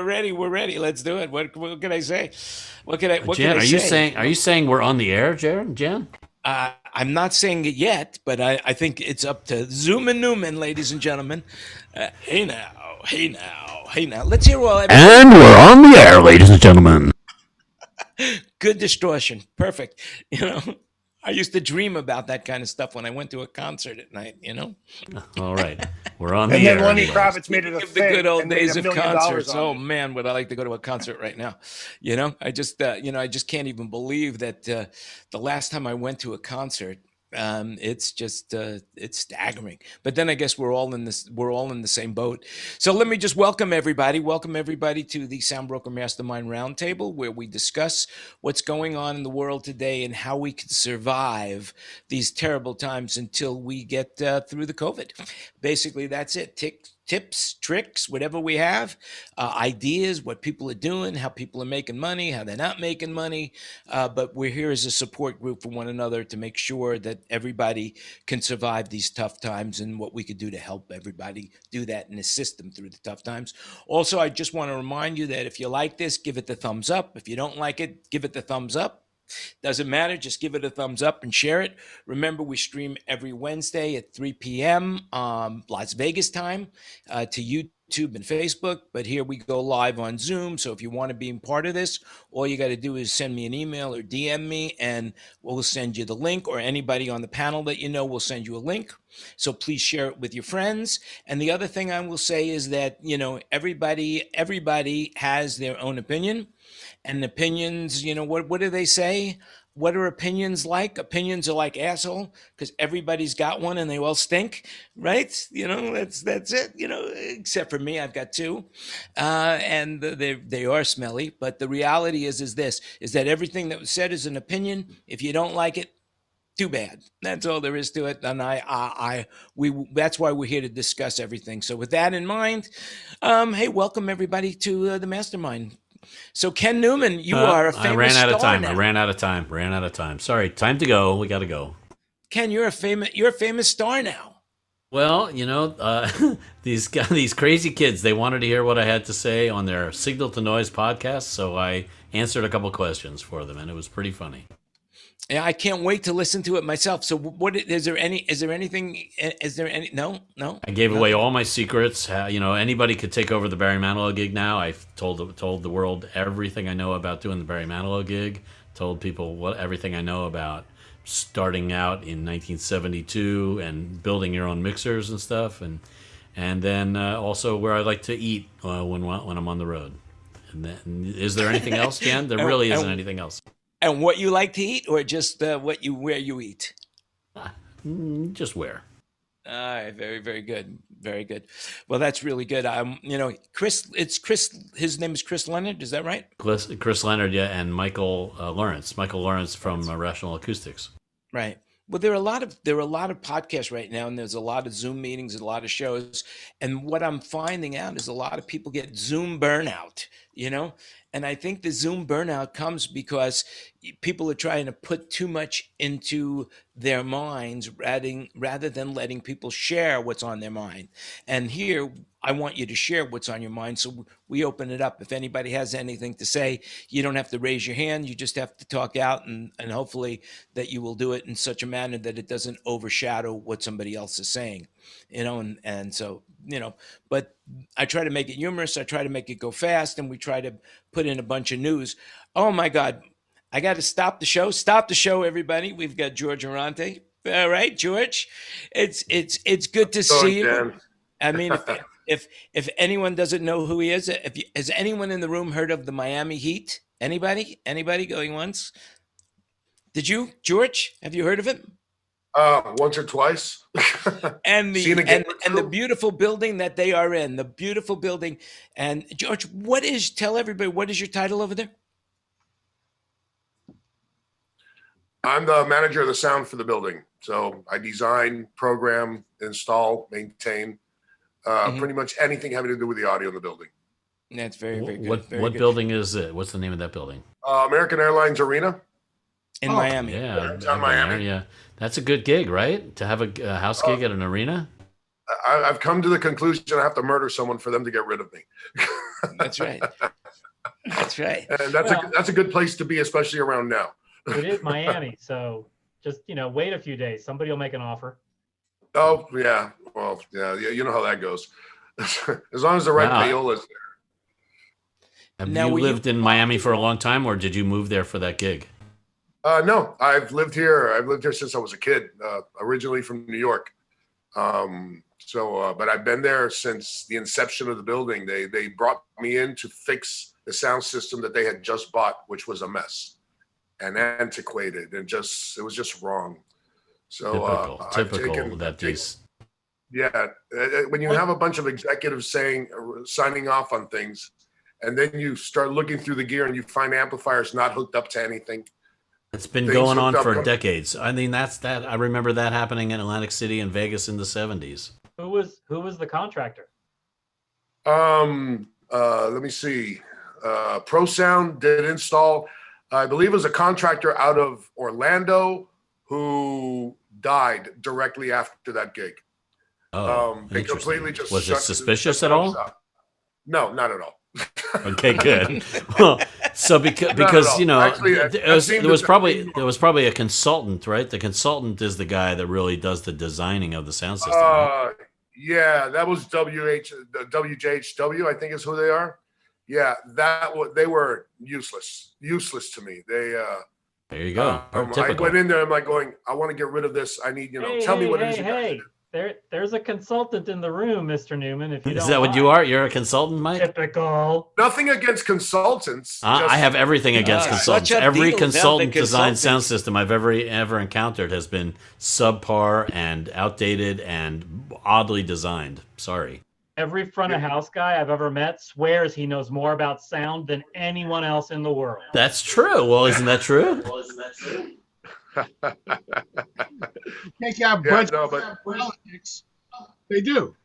ready. We're ready. Let's do it. What can I say? What can I? What Jan, can I say? are you saying we're on the air, Jan? I'm not saying it yet, but I think it's up to Zoom and Newman, ladies and gentlemen. Hey now, hey now, hey now. Let's hear all everybody. And we're on the air, ladies and gentlemen. Good distortion. Perfect. I used to dream about that kind of stuff when I went to a concert at night, All right. We're on the And air. then Lenny anyways. Kravitz made it a Of the thing good old and made days $1 of million concerts. on Oh it. man, would I like to go to a concert right now? I just can't even believe that the last time I went to a concert, it's just it's staggering. But then I guess we're all in the same boat. So let me just welcome everybody to the SoundBroker Mastermind Roundtable, where we discuss what's going on in the world today and how we can survive these terrible times until we get through the COVID. Basically, that's it. Tips, tricks, whatever we have, ideas, what people are doing, how people are making money, how they're not making money. But we're here as a support group for one another to make sure that everybody can survive these tough times and what we could do to help everybody do that and assist them through the tough times. Also, I just want to remind you that if you like this, give it the thumbs up. If you don't like it, give it the thumbs up. Doesn't matter. Just give it a thumbs up and share it. Remember, we stream every Wednesday at 3 p.m. Las Vegas time to YouTube and Facebook. But here we go live on Zoom. So if you want to be part of this, all you got to do is send me an email or DM me, and we'll send you the link, or anybody on the panel that you know will send you a link. So please share it with your friends. And the other thing I will say is that, everybody has their own opinion. And opinions, what do they say? What are opinions like? Opinions are like asshole, because everybody's got one and they all stink, right? That's it. Except for me, I've got two, and they are smelly. But the reality is that everything that was said is an opinion. If you don't like it, too bad. That's all there is to it. And that's why we're here to discuss everything. So with that in mind, hey, welcome everybody to the Mastermind. So Ken Newman, you are a famous star now. I ran out of time. Sorry, time to go. We got to go. Ken, you're a famous star now. Well, these crazy kids, they wanted to hear what I had to say on their Signal to Noise podcast, so I answered a couple questions for them, and it was pretty funny. Yeah, I can't wait to listen to it myself. So is there any? No. I gave away all my secrets. Anybody could take over the Barry Manilow gig now. I've told the world everything I know about doing the Barry Manilow gig. Told people everything I know about starting out in 1972 and building your own mixers and stuff, and then also where I like to eat when I'm on the road. And then, is there anything else, Jan? There really isn't anything else. And what you like to eat, or just where you eat? Just where. All right, very, very good, very good. Well, that's really good. Chris. His name is Chris Leonard. Is that right? Chris Leonard, yeah, and Michael Lawrence. Michael Lawrence from Rational Acoustics. Right. Well, there are a lot of podcasts right now, and there's a lot of Zoom meetings and a lot of shows. And what I'm finding out is a lot of people get Zoom burnout. And I think the Zoom burnout comes because people are trying to put too much into their minds rather than letting people share what's on their mind. And here, I want you to share what's on your mind. So we open it up. If anybody has anything to say, you don't have to raise your hand. You just have to talk out, and hopefully that you will do it in such a manner that it doesn't overshadow what somebody else is saying, and so, but I try to make it humorous. I try to make it go fast, and we try to put in a bunch of news. Oh my God. I got to stop the show. Stop the show, everybody. We've got Jorge Arronte. All right, George. It's good to see you. Dan. I mean, if anyone doesn't know who he is, has anyone in the room heard of the Miami Heat? Anybody going once? Did you, George? Have you heard of it? Once or twice. And the beautiful building that they are in, the beautiful building. And George, tell everybody, what is your title over there? I'm the manager of the sound for the building. So I design, program, install, maintain, pretty much anything having to do with the audio in the building. That's very, very good. What building is it? What's the name of that building? American Airlines Arena. In Miami. Yeah, in Miami. Yeah, that's a good gig, right? To have a house gig at an arena. I've come to the conclusion I have to murder someone for them to get rid of me. That's right. That's right. And that's a good place to be, especially around now. It is Miami, so just wait a few days. Somebody will make an offer. Oh yeah, well yeah, you know how that goes. As long as the right payola's there. Have you lived in Miami for a long time, or did you move there for that gig? No, I've lived here. I've lived here since I was a kid. Originally from New York. But I've been there since the inception of the building. They brought me in to fix the sound system that they had just bought, which was a mess and antiquated, and it was just wrong. So typical that these. Yeah, when you have a bunch of executives signing off on things, and then you start looking through the gear and you find amplifiers not hooked up to anything. It's been going on for decades. I mean, I remember that happening in Atlantic City and Vegas in the 70s. Who was the contractor? Let me see. Pro Sound did install. I believe it was a contractor out of Orlando who died directly after that gig. Oh, they completely just was it suspicious at all? No, not at all. Okay, good. Well, so because actually, there was probably a consultant, right? The consultant is the guy that really does the designing of the sound system. Right? Yeah, that was WJHW, I think is who they are. Yeah, they were useless to me. There you go. I went in there. I'm like going, I want to get rid of this. I need, tell me what it is. Hey. There's a consultant in the room, Mr. Newman. If you is that what you are? You're a consultant, Mike? Typical. Nothing against consultants. I have everything against consultants. Every consultant designed sound system I've ever encountered has been subpar and outdated and oddly designed. Sorry. Every front of house guy I've ever met swears he knows more about sound than anyone else in the world. That's true. Well, isn't that true? Take out politics. They do.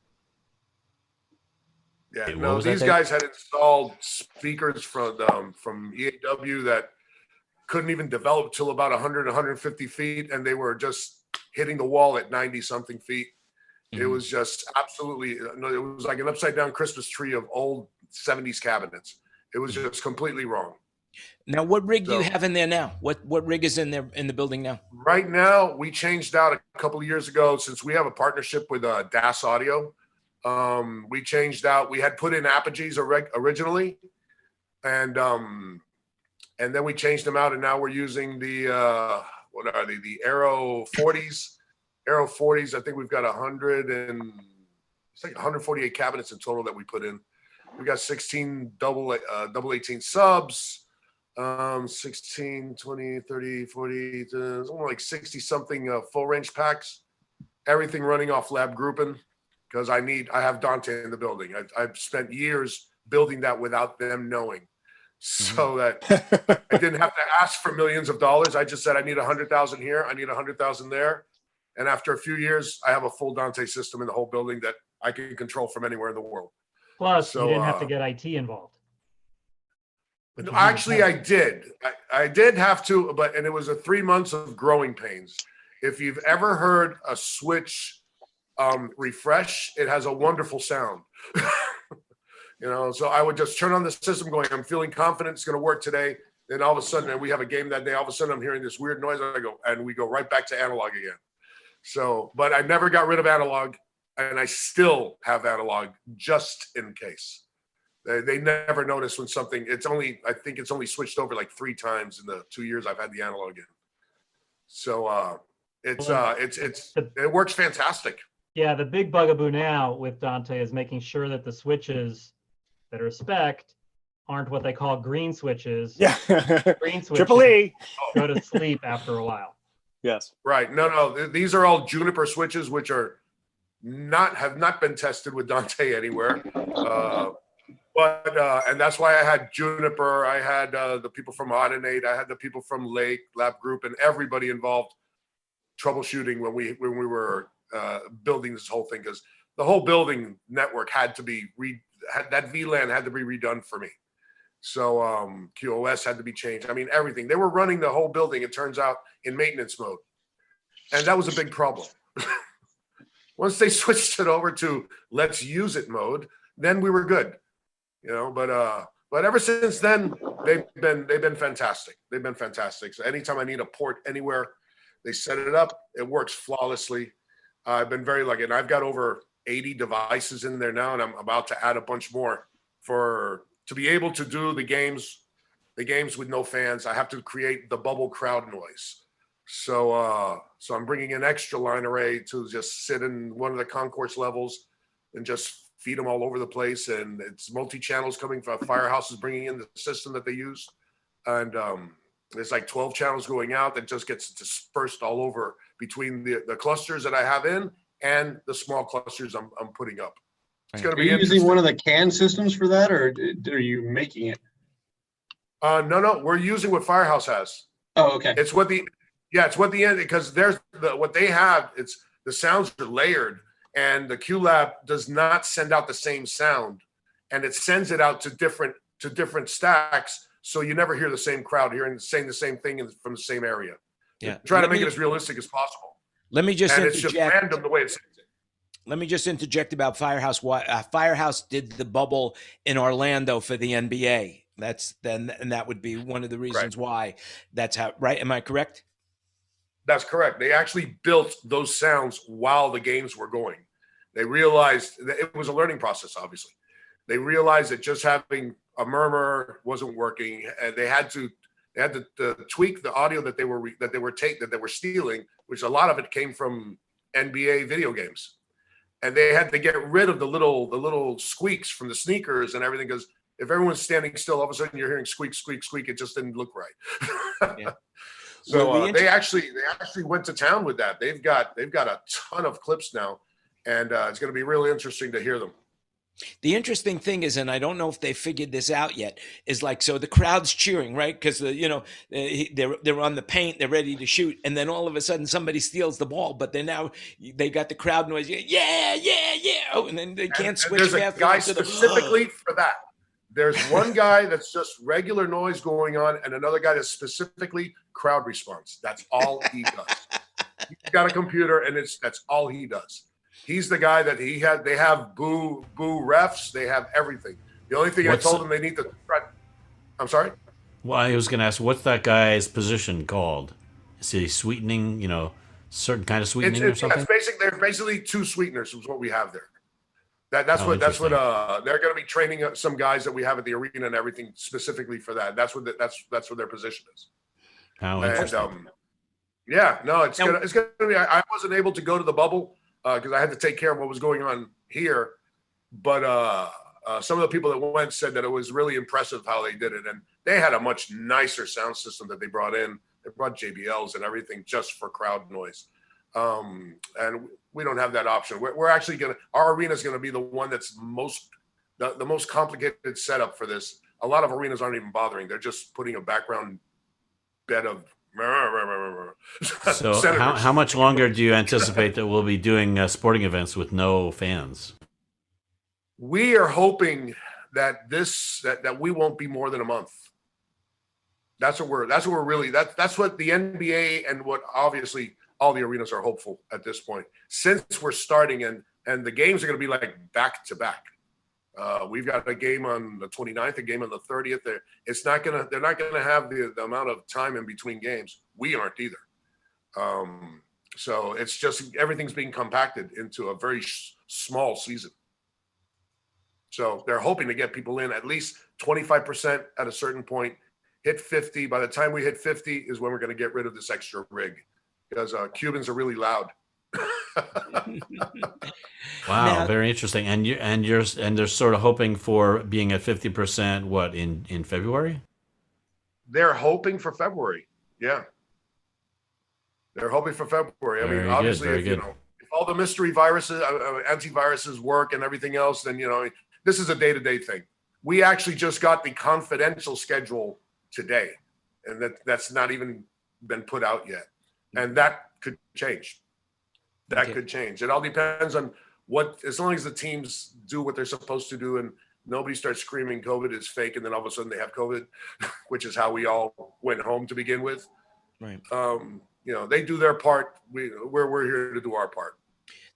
Yeah, no, these guys had installed speakers from EAW that couldn't even develop till about 100, 150 feet, and they were just hitting the wall at 90 something feet. It was just absolutely, it was like an upside down Christmas tree of old 70s cabinets. It was just completely wrong. Now, what rig do you have in there now? What rig is in there in the building now? Right now, we changed out a couple of years ago, since we have a partnership with DAS Audio. We changed out. We had put in Apogees originally, and then we changed them out, and now we're using the what are they? The Aero 40s. Aero 40s. I think we've got 148 cabinets in total that we put in. We got 16 double 18 subs. 16, 20, 30, 40, something like 60 something full range packs, everything running off lab grouping, because I have Dante in the building. I've spent years building that without them knowing, so that I didn't have to ask for millions of dollars. I just said, I need 100,000 here. I need 100,000 there. And after a few years, I have a full Dante system in the whole building that I can control from anywhere in the world. Plus, you didn't have to get IT involved. Actually, I did. I did have to, and it was 3 months of growing pains. If you've ever heard a switch refresh, it has a wonderful sound. So I would just turn on the system going, I'm feeling confident it's going to work today. Then all of a sudden, and we have a game that day, all of a sudden I'm hearing this weird noise. We go right back to analog again. So, but I never got rid of analog, and I still have analog just in case. They never notice when something. I think it's only switched over like 3 times in the 2 years I've had the analog in. So it works fantastic. Yeah, the big bugaboo now with Dante is making sure that the switches that are spec'd aren't what they call green switches. Yeah, green switches Triple E. go to sleep after a while. Yes. Right. No. These are all Juniper switches, which have not been tested with Dante anywhere. And that's why I had Juniper. I had the people from Audinate. I had the people from Lake Lab Group, and everybody involved troubleshooting when we were building this whole thing, because the whole building network had to be that VLAN had to be redone for me. So QoS had to be changed. I mean, everything. They were running the whole building, it turns out, in maintenance mode, and that was a big problem. Once they switched it over to let's use it mode, then we were good. But ever since then, they've been fantastic. They've been fantastic. So anytime I need a port anywhere, they set it up. It works flawlessly. I've been very lucky, and I've got over 80 devices in there now, and I'm about to add a bunch more to be able to do the games with no fans. I have to create the bubble crowd noise. So I'm bringing an extra line array to just sit in one of the concourse levels and just feed them all over the place. And it's multi-channels coming from Firehouse is bringing in the system that they use. And there's like 12 channels going out that just gets dispersed all over between the clusters that I have in and the small clusters I'm putting up. It's going to be using one of the CAN systems for that, or are you making it? No, we're using what Firehouse has. Oh, okay. It's what the end, because what they have, it's the sounds are layered, and the QLab does not send out the same sound, and it sends it out to different stacks, so you never hear the same crowd saying the same thing from the same area. Yeah, try to make it as realistic as possible. Let me just interject. It's just random the way it sends it. Let me just interject about Firehouse. Firehouse did the bubble in Orlando for the NBA. And that would be one of the reasons why that's how, right? Am I correct? That's correct. They actually built those sounds while the games were going. They realized that it was a learning process, obviously. They realized that just having a murmur wasn't working, and they had to tweak the audio that they were stealing, which a lot of it came from NBA video games. And they had to get rid of the little squeaks from the sneakers and everything, because if everyone's standing still, all of a sudden you're hearing squeak, squeak, squeak. It just didn't look right. Yeah. So they actually went to town with that. They've got a ton of clips now, and it's going to be really interesting to hear them. The interesting thing is, and I don't know if they figured this out yet, is like, so the crowd's cheering, right? Because they're on the paint, they're ready to shoot, and then all of a sudden somebody steals the ball, but they got the crowd noise, yeah, oh, and then they can't switch. There's a guy specifically for that. There's one guy that's just regular noise going on, and another guy that's specifically crowd response. That's all he does. He's got a computer, and that's all he does. He's the guy that they have boo refs. They have everything. The only thing I told them they need to. I'm sorry? Well, I was going to ask, what's that guy's position called? Is he sweetening, certain kind of sweetening or something? Yeah, they're basically two sweeteners is what we have there. That's what they're going to be training some guys that we have at the arena and everything specifically for that. That's what their position is. How interesting. And, it's going to be. I wasn't able to go to the bubble because I had to take care of what was going on here, but some of the people that went said that it was really impressive how they did it, and they had a much nicer sound system that they brought in. They brought JBLs and everything just for crowd noise, and we don't have that option. We're actually our arena is going to be the one that's the most complicated setup for this. A lot of arenas aren't even bothering. They're just putting a background bed of. So how much longer do you anticipate that we'll be doing sporting events with no fans? We are hoping that that we won't be more than a month. That's what we're really, that's what the NBA and what obviously all the arenas are hopeful at this point, since we're starting and the games are going to be like back to back. We've got a game on the 29th, a game on the 30th. They're not going to have the amount of time in between games. We aren't either. So it's just, everything's being compacted into a very small season. So they're hoping to get people in at least 25% at a certain point, hit 50. By the time we hit 50 is when we're going to get rid of this extra rig, because Cubans are really loud. Wow, now, very interesting. And they're sort of hoping for being at 50%. What, in February? They're hoping for February. Yeah, they're hoping for February. I mean, obviously, if all the mystery viruses, antiviruses work and everything else, then this is a day-to-day thing. We actually just got the confidential schedule today, and that's not even been put out yet, and that could change. Could change. It all depends on as long as the teams do what they're supposed to do and nobody starts screaming COVID is fake and then all of a sudden they have COVID, which is how we all went home to begin with. Right. They do their part. We're here to do our part.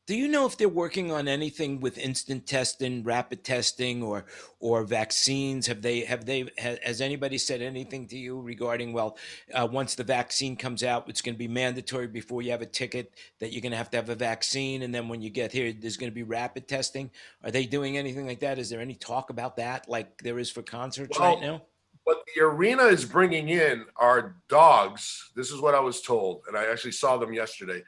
Do you know if they're working on anything with instant testing, rapid testing, or vaccines? Has anybody said anything to you regarding, well, once the vaccine comes out, it's going to be mandatory before you have a ticket that you're going to have a vaccine, and then when you get here, there's going to be rapid testing? Are they doing anything like that? Is there any talk about that, like there is for concerts right now? What the arena is bringing in are dogs. This is what I was told, and I actually saw them yesterday.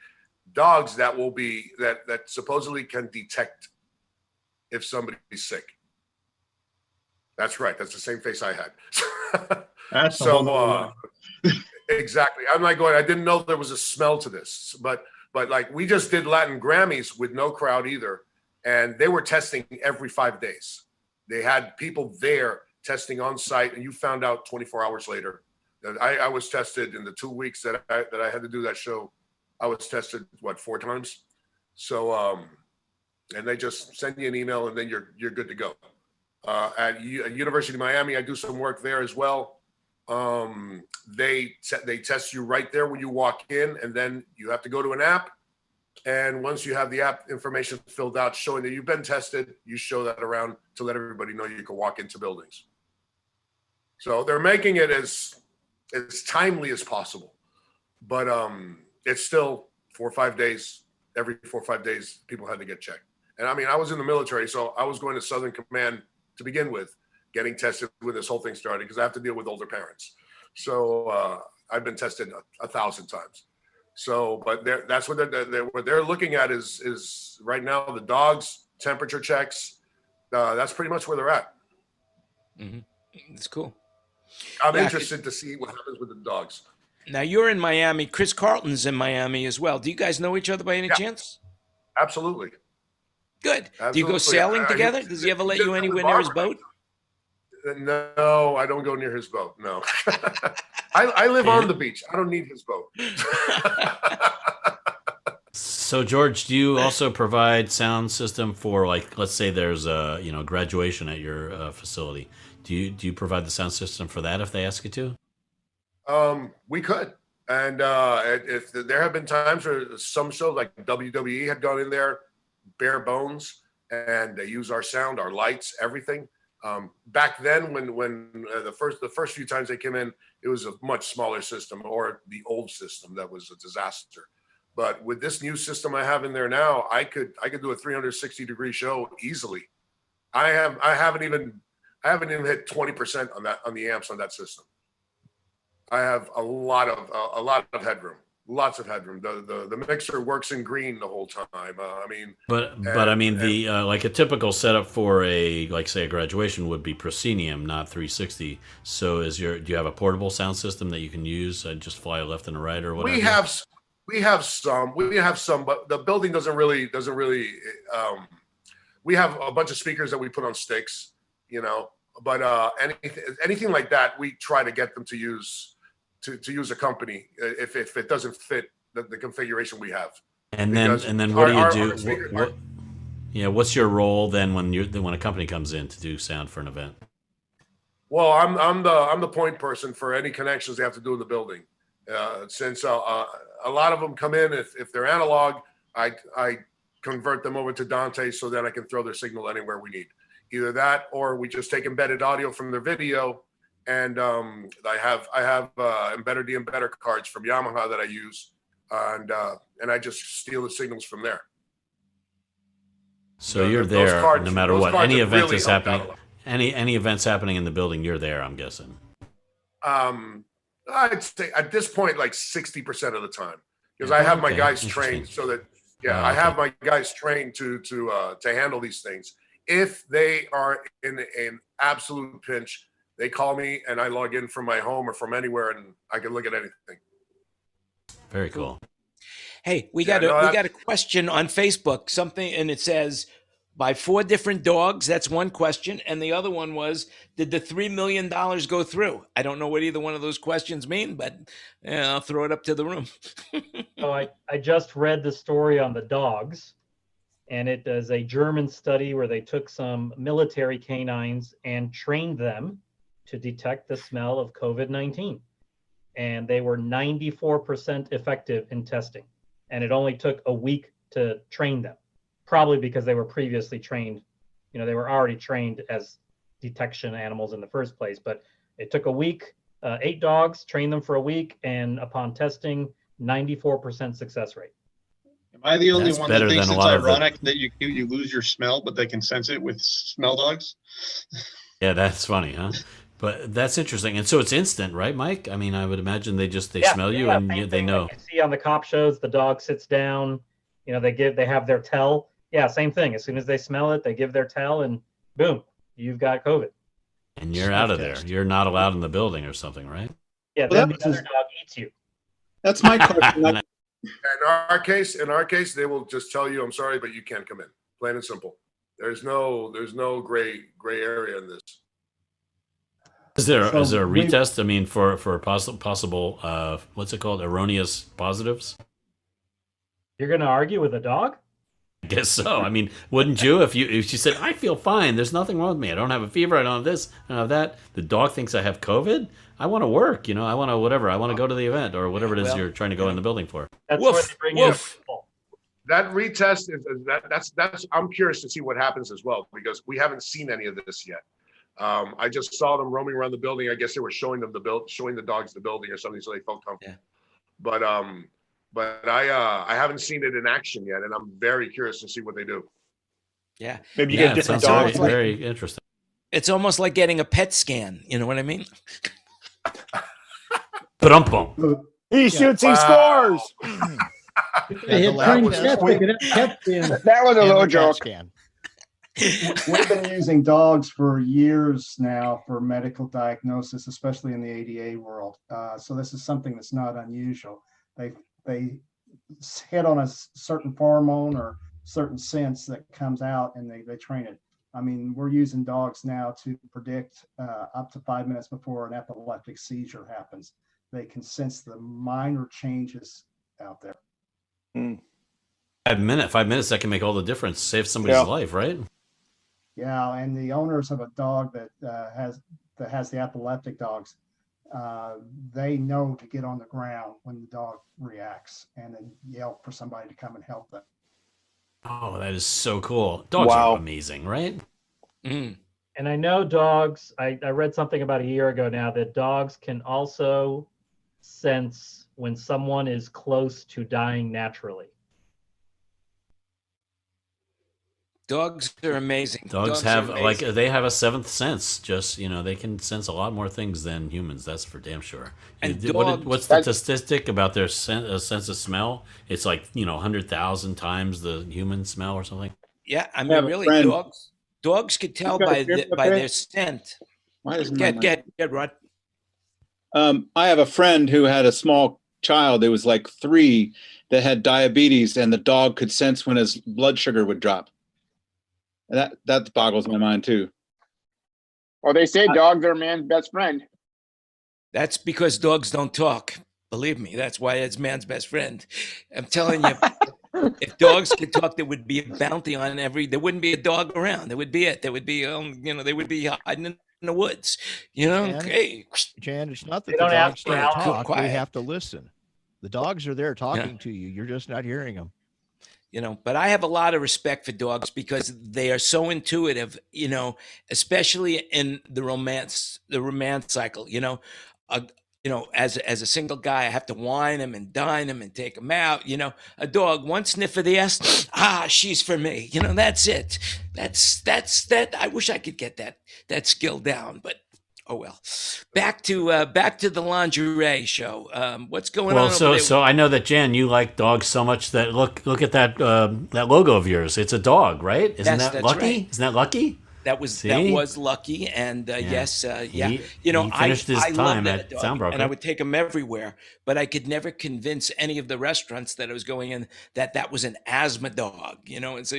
Dogs that will be that supposedly can detect if somebody's sick. That's right. That's the same face I had. That's so exactly. I'm like going, I didn't know there was a smell to this, but like we just did Latin Grammys with no crowd either, and they were testing every 5 days. They had people there testing on site, and you found out 24 hours later that I was tested in the 2 weeks that I had to do that show. I was tested 4 times. So and they just send you an email and then you're good to go. At University of Miami, I do some work there as well. They test you right there when you walk in, and then you have to go to an app. And once you have the app information filled out showing that you've been tested, you show that around to let everybody know you can walk into buildings. So they're making it as timely as possible, but it's still 4 or 5 days. Every 4 or 5 days, people had to get checked. And I mean, I was in the military, so I was going to Southern Command to begin with, getting tested when this whole thing started, because I have to deal with older parents. So I've been tested 1,000 times. So, but that's what they're looking at is right now the dogs, temperature checks. That's pretty much where they're at. Mm-hmm. That's cool. I'm interested to see what happens with the dogs. Now you're in Miami. Chris Carlton's in Miami as well. Do you guys know each other by any chance? Absolutely. Good. Absolutely. Do you go sailing together? Does he ever let you anywhere near his boat? No, I don't go near his boat. No. I live on the beach. I don't need his boat. So George, do you also provide sound system for, like, let's say there's a graduation at your facility? Do you provide the sound system for that if they ask you to? We could, and if there have been times where some shows like WWE had gone in there, bare bones, and they use our sound, our lights, everything. Back then, when the first few times they came in, it was a much smaller system, or the old system that was a disaster. But with this new system I have in there now, I could do a 360-degree show easily. I haven't even hit 20% on the amps on that system. I have a lot of headroom. Lots of headroom. The mixer works in green the whole time. But I mean like a typical setup for say a graduation would be proscenium, not 360. So do you have a portable sound system that you can use and just fly left and right or whatever? We have some, but the building doesn't really. We have a bunch of speakers that we put on sticks, but anything like that, we try to get them to use. To use a company if it doesn't fit the configuration we have. And then what do you do? What's your role then when a company comes in to do sound for an event? Well, I'm the point person for any connections they have to do in the building. Since a lot of them come in, if they're analog, I convert them over to Dante so that I can throw their signal anywhere we need. Either that, or we just take embedded audio from their video. And I have embedder cards from Yamaha that I use, and I just steal the signals from there. So you're there no matter what. Any event really is happening, any events happening in the building, you're there, I'm guessing. I'd say at this point like 60% of the time, because I have my guys trained so that I have my guys trained to handle these things. If they are in an absolute pinch, they call me and I log in from my home or from anywhere, and I can look at anything. Very cool. Hey, we got a question on Facebook, something, and it says, by 4 different dogs. That's one question. And the other one was, did the $3 million go through? I don't know what either one of those questions mean, but I'll throw it up to the room. So I just read the story on the dogs, and it is a German study where they took some military canines and trained them to detect the smell of COVID-19. And they were 94% effective in testing. And it only took a week to train them. probably because they were previously trained. They were already trained as detection animals in the first place. But it took a week, 8 dogs, trained them for a week, and upon testing, 94% success rate. Am I the only That's one that better thinks than a it's lot of the- ironic that you lose your smell, but they can sense it with smell dogs? Yeah, that's funny, huh? But that's interesting. And so it's instant, right, Mike? I mean, I would imagine they smell you and same they thing know. like you see on the cop shows, the dog sits down, they have their tell. Yeah, same thing. As soon as they smell it, they give their tell, and boom, you've got COVID. And you're out of there. You're not allowed in the building or something, right? Yeah, Well, then the other dog eats you. That's my question. In our case, they will just tell you, I'm sorry, but you can't come in. Plain and simple. There's no gray area in this. Is there a So retest? I mean, for possible what's it called? Erroneous positives? You're going to argue with a dog? I guess so. I mean, wouldn't you if she said, I feel fine, there's nothing wrong with me, I don't have a fever, I don't have this, I don't have that. The dog thinks I have COVID. I want to work, I want to whatever. I want to go to the event or whatever it is you're trying to go in the building for. That's Woof, where they bring woof. in people. That retest that's I'm curious to see what happens as well, because we haven't seen any of this yet. I just saw them roaming around the building. I guess they were showing the dogs the building or something, so they felt comfortable. Yeah. But I haven't seen it in action yet, and I'm very curious to see what they do. Yeah. Maybe you Yeah, get it different sounds dogs. very, very interesting. It's almost like getting a PET scan. You know what I mean? Ba-dum-bum. He shoots, he Wow. scores. They had the trained lab tests, they could have kept in. That was a And little the CAT joke. scan. We've been using dogs for years now for medical diagnosis, especially in the ADA world. So this is something that's not unusual. They hit on a certain hormone or certain sense that comes out, and they train it. I mean, we're using dogs now to predict up to 5 minutes before an epileptic seizure happens. They can sense the minor changes out there. 5 minutes, that can make all the difference. Save somebody's Yeah. life, right? Yeah, and the owners of a dog that has the epileptic dogs, they know to get on the ground when the dog reacts and then yell for somebody to come and help them. Oh, that is so cool. Dogs Wow. are amazing, right? Mm. And I know dogs, I read something about a year ago now that dogs can also sense when someone is close to dying naturally. Dogs are amazing. Dogs are have amazing. they have a seventh sense. Just they can sense a lot more things than humans. That's for damn sure. And What's the statistic about their sense of smell? It's like 100,000 times the human smell or something. Yeah, I have mean, a really, friend- dogs could tell got a by drip up by there? their scent. Why doesn't my mic- Get Rod. I have a friend who had a small child. It was like 3 that had diabetes, and the dog could sense when his blood sugar would drop. And that boggles my mind too. Well, they say dogs are man's best friend. That's because dogs don't talk. Believe me, that's why it's man's best friend. I'm telling you, if dogs could talk, there would be a bounty on there wouldn't be a dog around. There would be it. There would be, they would be hiding in the woods. And- Hey, Jan, it's not that They the don't have dogs to don't growl. talk. We Quiet. have to listen. The dogs are there talking to you. You're just not hearing them. but I have a lot of respect for dogs because they are so intuitive, especially in the romance cycle, as a single guy, I have to wine him and dine him and take him out. A dog, one sniff of the ass, she's for me. That's it. That's that. I wish I could get that skill down, but oh well. Back to the lingerie show. What's going on? Well, over there? so I know that Jan, you like dogs so much that look at that that logo of yours. It's a dog, right? Isn't That's that lucky? right. Isn't that lucky? That See? was lucky, and yes, yeah. He finished his I time loved at that dog, SoundBroker. and I would take him everywhere. But I could never convince any of the restaurants that I was going in that was an asthma dog, And so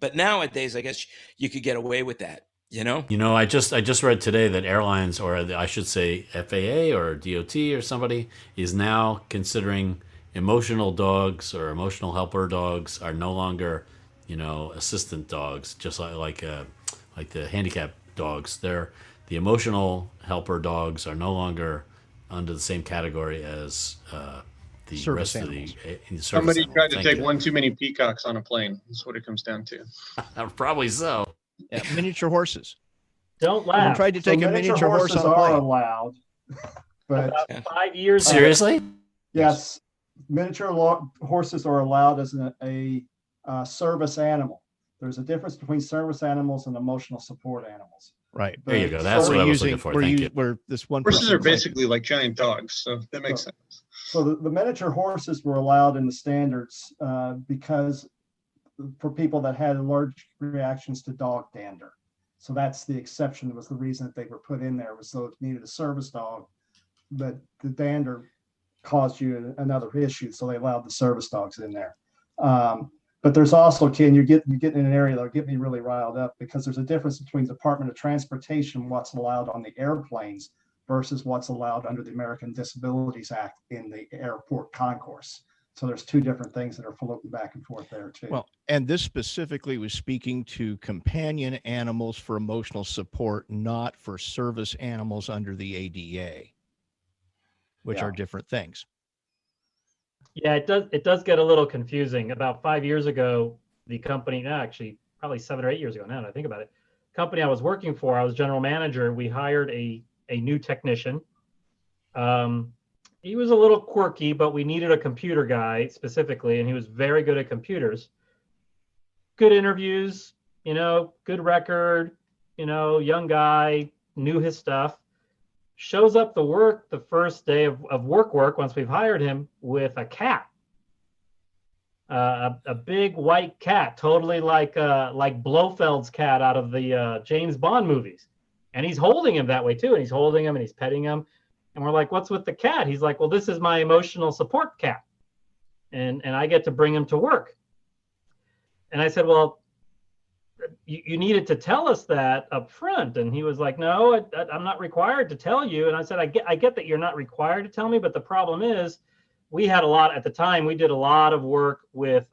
but nowadays, I guess you could get away with that, I just read today that airlines, or I should say FAA or DOT or somebody, is now considering emotional dogs or emotional helper dogs are no longer, assistant dogs, just like the handicap dogs. The emotional helper dogs are no longer under the same category as the Service rest animals. of the service Somebody animals. tried to Thank take you. one too many peacocks on a plane. That's what it comes down to. Probably so. Yeah, miniature horses. Don't Someone laugh. tried to So take a miniature horse horses on a are plane. allowed, but About 5 years ago, Seriously? yes, horses are allowed as a service animal. There's a difference between service animals and emotional support animals. Right. There you But go. That's what I was looking for. Thank you. Where this one Horses person are claimed- basically like giant dogs, so that makes sense. So the miniature horses were allowed in the standards because for people that had allergic reactions to dog dander. So that's the exception. Was the reason that they were put in there, was so it needed a service dog, but the dander caused you another issue, so they allowed the service dogs in there. But there's also, Ken, you're getting in an area that'll get me really riled up, because there's a difference between Department of Transportation, what's allowed on the airplanes versus what's allowed under the American Disabilities Act in the airport concourse. So there's two different things that are floating back and forth there too. Well, and this specifically was speaking to companion animals for emotional support, not for service animals under the ADA, which are different things. yeah, it does get a little confusing. About 5 years ago, the company, actually probably 7 or 8 years ago now that I think about it, company I was working for, I was general manager. We hired a new technician. He was a little quirky, but we needed a computer guy specifically, and he was very good at computers. Good interviews, good record, young guy, knew his stuff. Shows up to work the first day of work once we've hired him with a cat, a big white cat, totally like Blofeld's cat out of the James Bond movies, and he's holding him that way too, and he's holding him and he's petting him, and we're like, "What's with the cat?" He's like, "Well, this is my emotional support cat, and I get to bring him to work." And I said, "Well, you needed to tell us that up front." And he was like, "No, I'm not required to tell you." And I said, I get that you're not required to tell me, but the problem is we had at the time, we did a lot of work with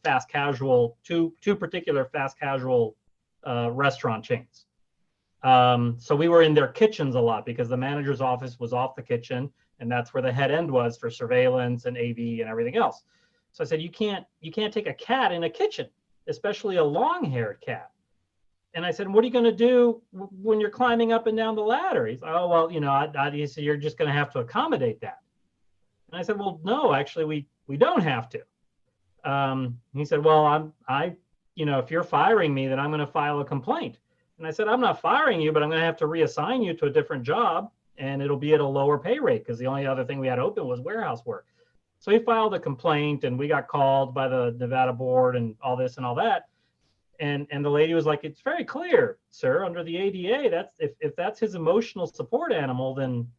fast casual, two particular fast casual restaurant chains. So we were in their kitchens a lot because the manager's office was off the kitchen, and that's where the head end was for surveillance and AV and everything else. So I said, you can't take a cat in a kitchen, especially a long-haired cat. And I said, "What are you going to do when you're climbing up and down the ladder?" He's, "Oh, well, he said, you're just going to have to accommodate that." And I said, "Well, no, actually, we don't have to." He said, "Well, if you're firing me, then I'm going to file a complaint." And I said, "I'm not firing you, but I'm going to have to reassign you to a different job, and it'll be at a lower pay rate because the only other thing we had open was warehouse work." So he filed a complaint, and we got called by the Nevada board and all this and all that. And the lady was like, "It's very clear, sir, under the ADA, that's if that's his emotional support animal, then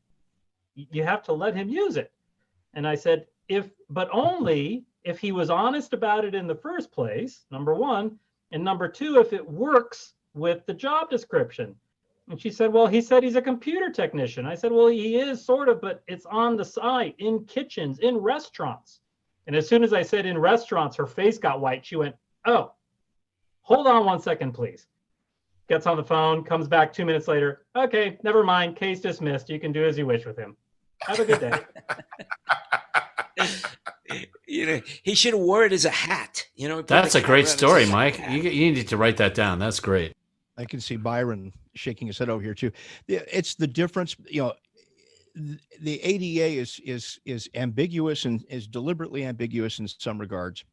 you have to let him use it." And I said, but only if he was honest about it in the first place, number one, and number two, if it works with the job description. And she said, "Well, he said he's a computer technician." I said, "Well, he is sort of, but it's on the side, in kitchens, in restaurants." And as soon as I said in restaurants, her face got white. She went, "Oh, hold on 1 second, please." Gets on the phone, comes back 2 minutes later. "Okay, never mind. Case dismissed. You can do as you wish with him. Have a good day." He should have wore it as a hat. That's a great story, Mike. You need to write that down. That's great. I can see Byron shaking his head over here too. It's the difference, the ADA is ambiguous and is deliberately ambiguous in some regards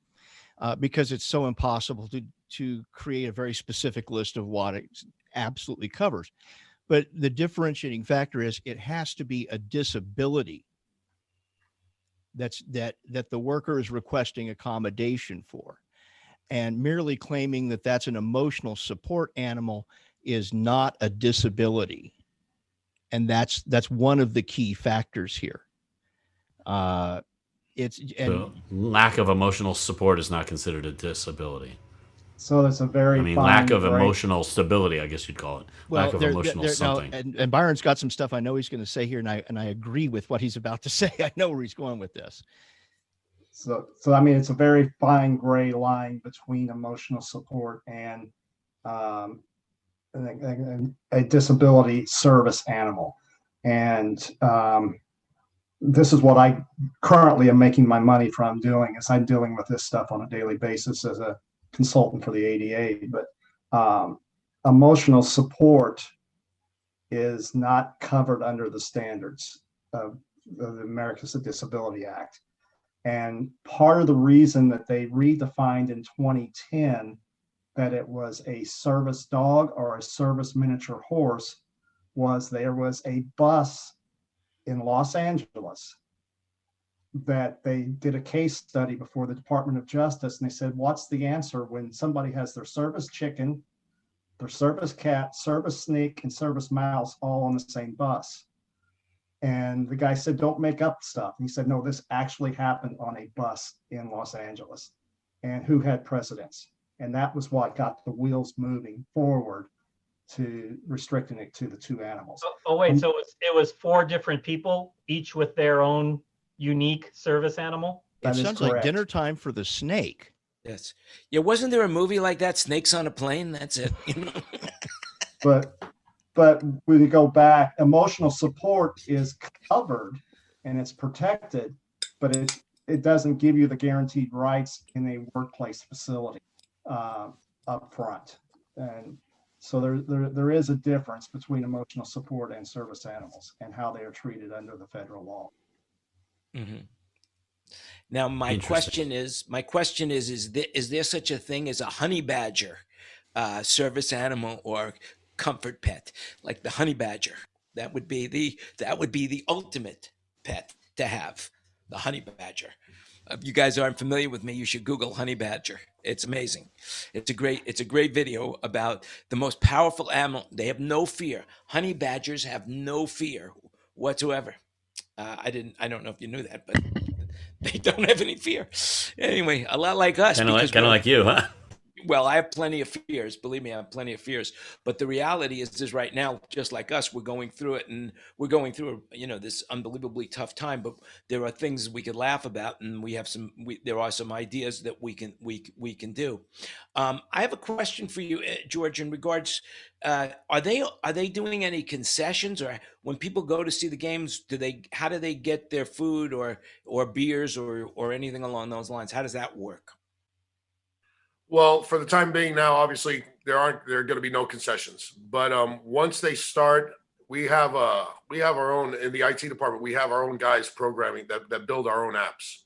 because it's so impossible to create a very specific list of what it absolutely covers. But the differentiating factor is it has to be a disability that the worker is requesting accommodation for. And merely claiming that that's an emotional support animal is not a disability. And that's one of the key factors here. So lack of emotional support is not considered a disability. So it's a very lack of emotional stability, I guess you'd call it. Well, lack of emotional something. And Byron's got some stuff I know he's going to say here, and I agree with what he's about to say. I know where he's going with this. So it's a very fine gray line between emotional support and a disability service animal. And this is what I currently am making my money from doing, is I'm dealing with this stuff on a daily basis as a consultant for the ADA. But emotional support is not covered under the standards of the Americans with Disability Act. And part of the reason that they redefined in 2010 that it was a service dog or a service miniature horse was there was a bus in Los Angeles that they did a case study before the Department of Justice, and they said, what's the answer when somebody has their service chicken, their service cat, service snake, and service mouse all on the same bus? And the guy said, don't make up stuff. And he said, no, this actually happened on a bus in Los Angeles. And who had precedence? And that was what got the wheels moving forward to restricting it to the two animals. Oh wait, so it was 4 different people, each with their own unique service animal? It sounds like dinner time for the snake. Yes. Yeah. Wasn't there a movie like that, Snakes on a Plane? That's it. You know? But when you go back, emotional support is covered and it's protected, but it doesn't give you the guaranteed rights in a workplace facility up front. And so there is a difference between emotional support and service animals and how they are treated under the federal law. Mm-hmm. Now, my question is, is there such a thing as a honey badger service animal or comfort pet, like the honey badger? That would be the ultimate pet to have, the honey badger. If you guys aren't familiar with me, you should Google honey badger. It's amazing. It's a great video about the most powerful animal. They have no fear. Honey badgers have no fear whatsoever. I don't know if you knew that, but they don't have any fear. Anyway, a lot like us. Kind of like you, huh? Well, I have plenty of fears. Believe me, I have plenty of fears. But the reality is right now, just like us, we're going through it, and we're going through, this unbelievably tough time. But there are things we could laugh about, and there are some ideas that we can do. I have a question for you, George, in regards. Are they doing any concessions, or when people go to see the games, how do they get their food or beers or anything along those lines? How does that work? Well, for the time being now, obviously there are going to be no concessions. But once they start, we have our own in the IT department. We have our own guys programming that build our own apps,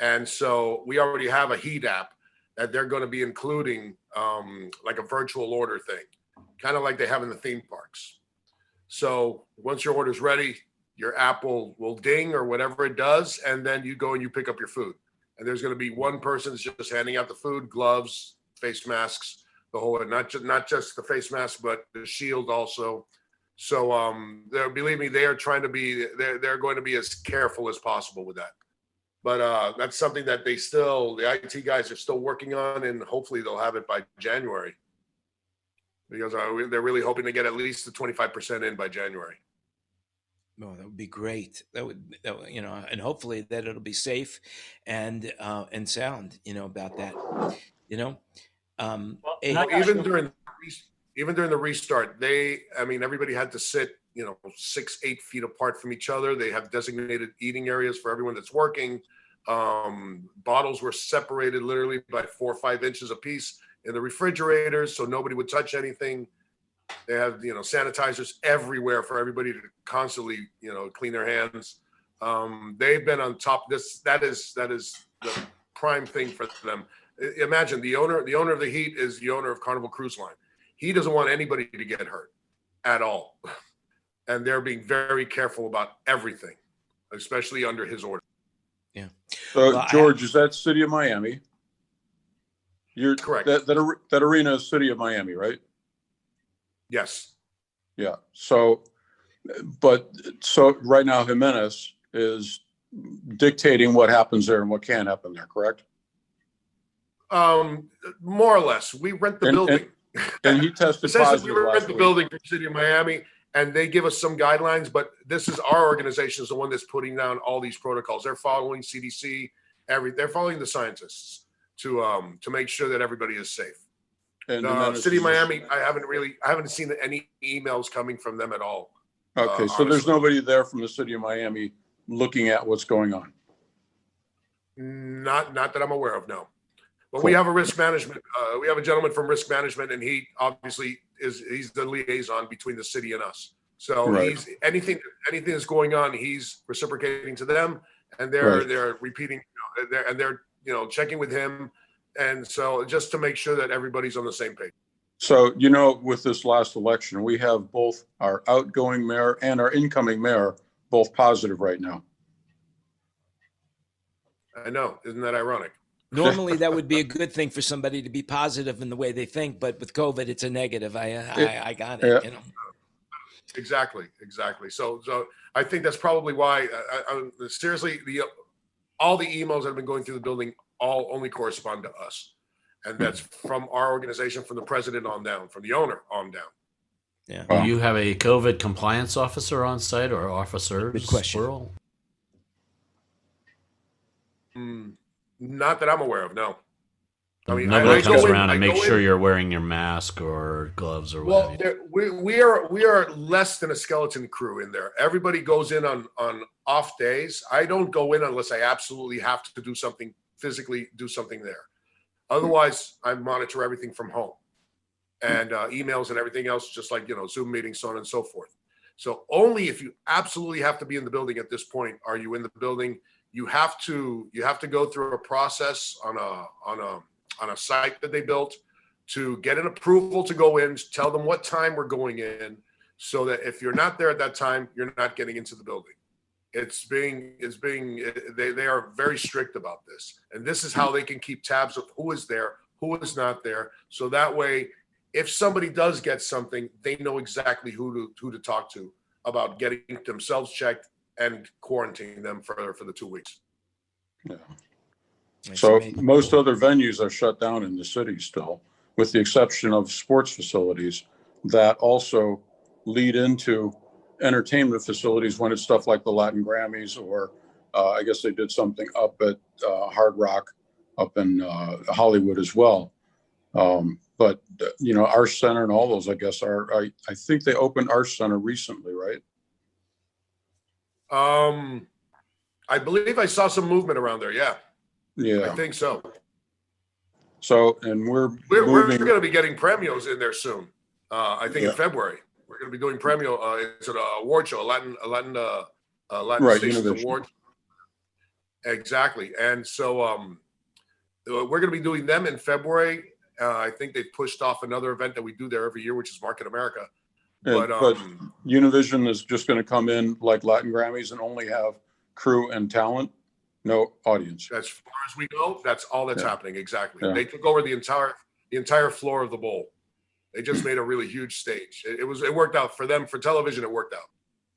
and so we already have a Heat app that they're going to be including like a virtual order thing, kind of like they have in the theme parks. So once your order's ready, your app will ding or whatever it does, and then you go and you pick up your food. And there's going to be one person that's just handing out the food, gloves, face masks, the whole, not just the face mask, but the shield also. So believe me, they're going to be as careful as possible with that. But that's something that the IT guys are still working on, and hopefully they'll have it by January, because they're really hoping to get at least the 25% in by January. No, that would be great. That would, and hopefully that it'll be safe and sound, about that, even during the restart, everybody had to sit, 6-8 feet apart from each other. They have designated eating areas for everyone that's working. Bottles were separated literally by 4 or 5 inches apiece in the refrigerators, so nobody would touch anything. They have, sanitizers everywhere for everybody to constantly, clean their hands. They've been on top. That is the prime thing for them. Imagine the owner of the Heat is the owner of Carnival Cruise Line. He doesn't want anybody to get hurt at all. And they're being very careful about everything, especially under his order. Yeah. So George, is that City of Miami? You're correct. That arena is City of Miami, right? Yes. Yeah. So right now Jimenez is dictating what happens there and what can't happen there, correct? More or less. We rent the building. And he tested positive. We rent the building for the City of Miami, and they give us some guidelines, but this is our organization is the one that's putting down all these protocols. They're following CDC, they're following the scientists to make sure that everybody is safe. And City of Miami, I haven't seen any emails coming from them at all. Okay, so there's nobody there from the City of Miami looking at what's going on? Not that I'm aware of, no. But Cool. we have a risk management. We have a gentleman from risk management, and he obviously he's the liaison between the city and us. So Right. he's anything that's going on, he's reciprocating to them, and Right. they're repeating, they're checking with him, and so just to make sure that everybody's on the same page. So, with this last election, we have both our outgoing mayor and our incoming mayor both positive right now. I know, isn't that ironic? Normally, that would be a good thing for somebody to be positive in the way they think, but with COVID, it's a negative. I got it. Yeah. Exactly. So I think that's probably why. Seriously, all the emails that have been going through the building all only correspond to us, and that's from our organization, from the president on down, from the owner on down. Yeah. Do you have a COVID compliance officer on site or officers? Good question. Plural? Not that I'm aware of. No. I mean, Nobody I comes go in- around I and makes go sure in- you're wearing your mask or gloves or Well, whatever. we are less than a skeleton crew in there. Everybody goes in on off days. I don't go in unless I absolutely have to do something, physically do something there. Otherwise, I monitor everything from home, and emails and everything else, just like Zoom meetings, so on and so forth. So only if you absolutely have to be in the building at this point are you in the building. You have to go through a process on a site that they built to get an approval to go in, tell them what time we're going in, so that if you're not there at that time, you're not getting into the building. They are very strict about this. And this is how they can keep tabs of who is there, who is not there. So that way, if somebody does get something, they know exactly who to talk to about getting themselves checked and quarantining them for the 2 weeks. Yeah. So most other venues are shut down in the city still, with the exception of sports facilities that also lead into entertainment facilities when it's stuff like the Latin Grammys, or I guess they did something up at Hard Rock up in Hollywood as well. But Arts Center and all those, I guess, I think they opened Arts Center recently, right? I believe I saw some movement around there. Yeah, Yeah. I think so. So, and we're We're moving. going to be getting premios in there soon. I think Yeah. in February we're going to be doing premio. It's an award show, a Latin Right, Stations Univision. Award. Exactly, and so we're going to be doing them in February. I think they pushed off another event that we do there every year, which is Market America. But Univision is just going to come in like Latin Grammys and only have crew and talent, no audience. As far as we know, that's all that's Yeah. happening. Exactly. Yeah. They took over the entire floor of the bowl. They just made a really huge stage. It worked out for them. For television, it worked out.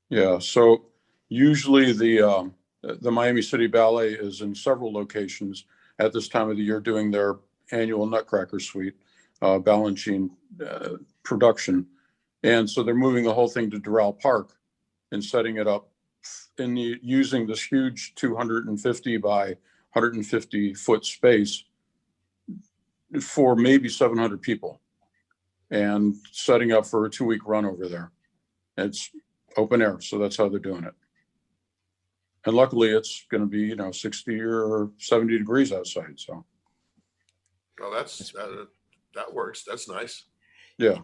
Yeah. So usually the Miami City Ballet is in several locations at this time of the year doing their annual Nutcracker Suite, Balanchine production. And so they're moving the whole thing to Doral Park and setting it up using this huge 250 by 150 foot space for maybe 700 people, and setting up for a 2-week run over there. It's open air, so that's how they're doing it. And luckily it's going to be 60 or 70 degrees outside, so Well, that works. That's nice. yeah.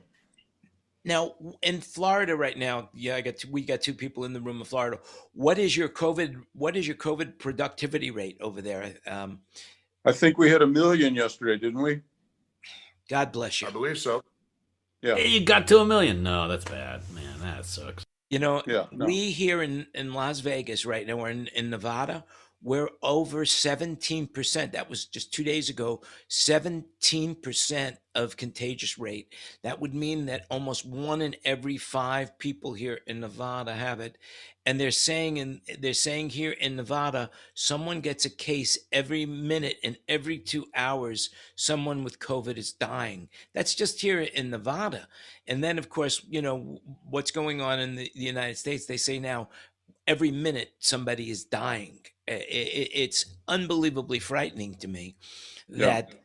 Now, in Florida right now, we got two people in the room in Florida. What is your COVID productivity rate over there? I think we hit 1 million yesterday, didn't we? God bless you. I believe so. Yeah. Hey, you got to 1 million. No, that's bad, man. That sucks. Yeah, no. We here in Las Vegas right now, we're in Nevada, we're over 17%. That was just 2 days ago, 17% of contagious rate. That would mean that almost 1 in every 5 people here in Nevada have it. And they're saying here in Nevada, someone gets a case every minute, and every 2 hours, someone with COVID is dying. That's just here in Nevada. And then, of course, what's going on in the United States, they say now every minute somebody is dying. It's unbelievably frightening to me that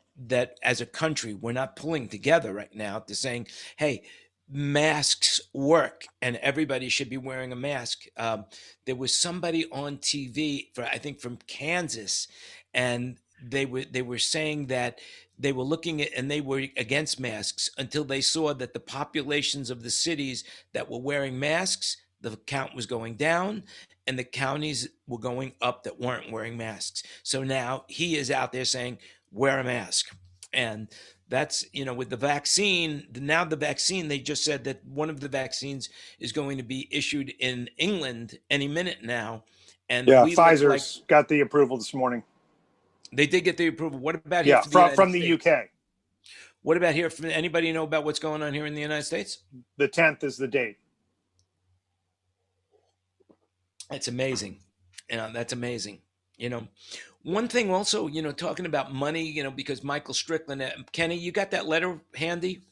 as a country, we're not pulling together right now to saying, hey, masks work and everybody should be wearing a mask. There was somebody on TV I think from Kansas, and they were saying that they were looking at and they were against masks until they saw that the populations of the cities that were wearing masks, the count was going down, and the counties were going up that weren't wearing masks. So now he is out there saying, wear a mask. And that's, with the vaccine, now the vaccine, they just said that one of the vaccines is going to be issued in England any minute now. And Yeah, we look like Pfizer's got the approval this morning. they did get the approval. What about here Yeah, for the United from the States? UK. What about here? From anybody know about what's going on here in the United States? The 10th is the date. That's amazing. That's amazing. One thing also, talking about money, because Michael Strickland, Kenny, you got that letter handy?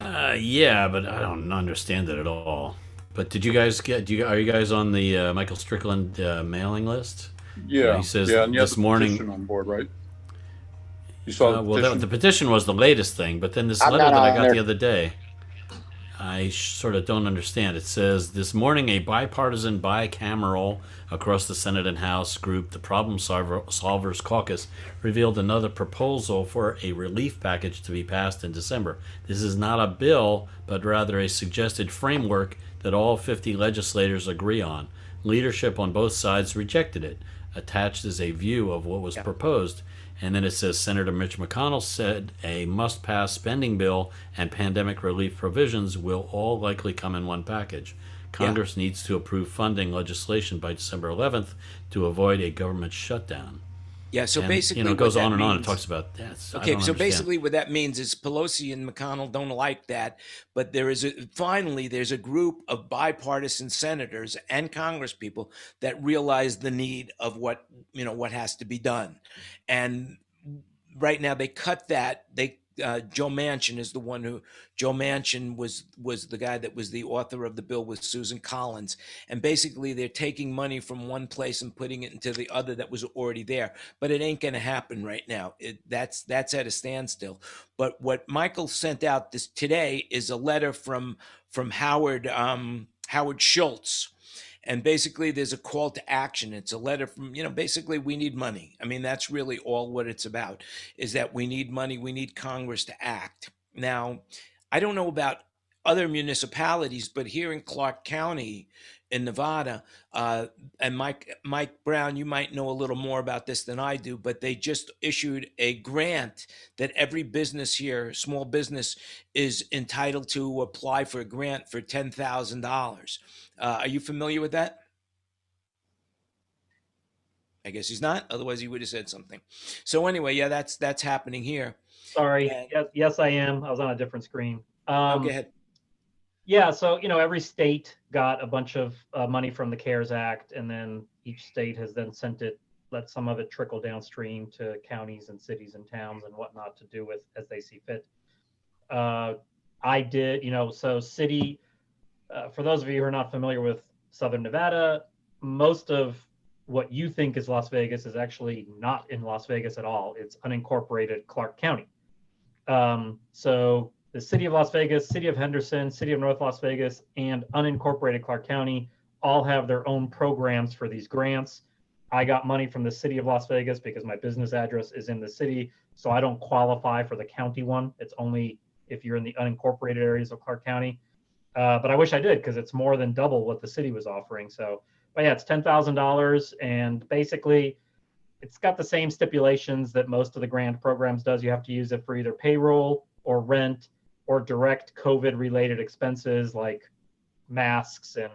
Yeah, but I don't understand it at all. But did you guys are you guys on the Michael Strickland mailing list? Yeah, He says yeah, and you have this the morning. petition on board, right? You saw the Well, petition? the petition was the latest thing, but then this I'm letter not that I on got there. the other day, I sort of don't understand. It says this morning a bipartisan, bicameral across the Senate and House group, the Problem Solvers Caucus, revealed another proposal for a relief package to be passed in December. This is not a bill, but rather a suggested framework that all 50 legislators agree on. Leadership on both sides rejected it. Attached is a view of what was proposed. And then it says Senator Mitch McConnell said a must-pass spending bill and pandemic relief provisions will all likely come in one package. Congress needs to approve funding legislation by December 11th to avoid a government shutdown. Yeah, so And, basically, it goes what that on and on. It means- talks about that. I Okay, don't so understand. basically what that means is Pelosi and McConnell don't like that, but finally there's a group of bipartisan senators and congresspeople that realize the need of what has to be done. And right now they cut that. Joe Manchin is the one who Joe Manchin was the guy that was the author of the bill with Susan Collins, and basically they're taking money from one place and putting it into the other that was already there. But it ain't going to happen right now. That's at a standstill. But what Michael sent out today is a letter from Howard Schultz. And basically, there's a call to action. It's a letter from, basically, we need money. I mean, that's really all what it's about, is that we need money. We need Congress to act. Now, I don't know about other municipalities, but here in Clark County in Nevada, and Mike Brown, you might know a little more about this than I do, but they just issued a grant that every business here, small business, is entitled to apply for a grant for $10,000. Are you familiar with that? I guess he's not. Otherwise, he would have said something. So anyway, yeah, that's happening here. Sorry. And- Yes, I am. I was on a different screen. Go ahead. Yeah, so every state got a bunch of money from the CARES Act, and then each state has then let some of it trickle downstream to counties and cities and towns and whatnot to do with as they see fit. I did, so city. For those of you who are not familiar with Southern Nevada, most of what you think is Las Vegas is actually not in Las Vegas at all. It's unincorporated Clark County. So the city of Las Vegas, city of Henderson, city of North Las Vegas, and unincorporated Clark County all have their own programs for these grants. I got money from the city of Las Vegas because my business address is in the city, so I don't qualify for the county one. It's only if you're in the unincorporated areas of Clark County. But I wish I did, because it's more than double what the city was offering. So, but yeah, it's $10,000, and basically it's got the same stipulations that most of the grant programs does. You have to use it for either payroll or rent or direct COVID related expenses like masks and,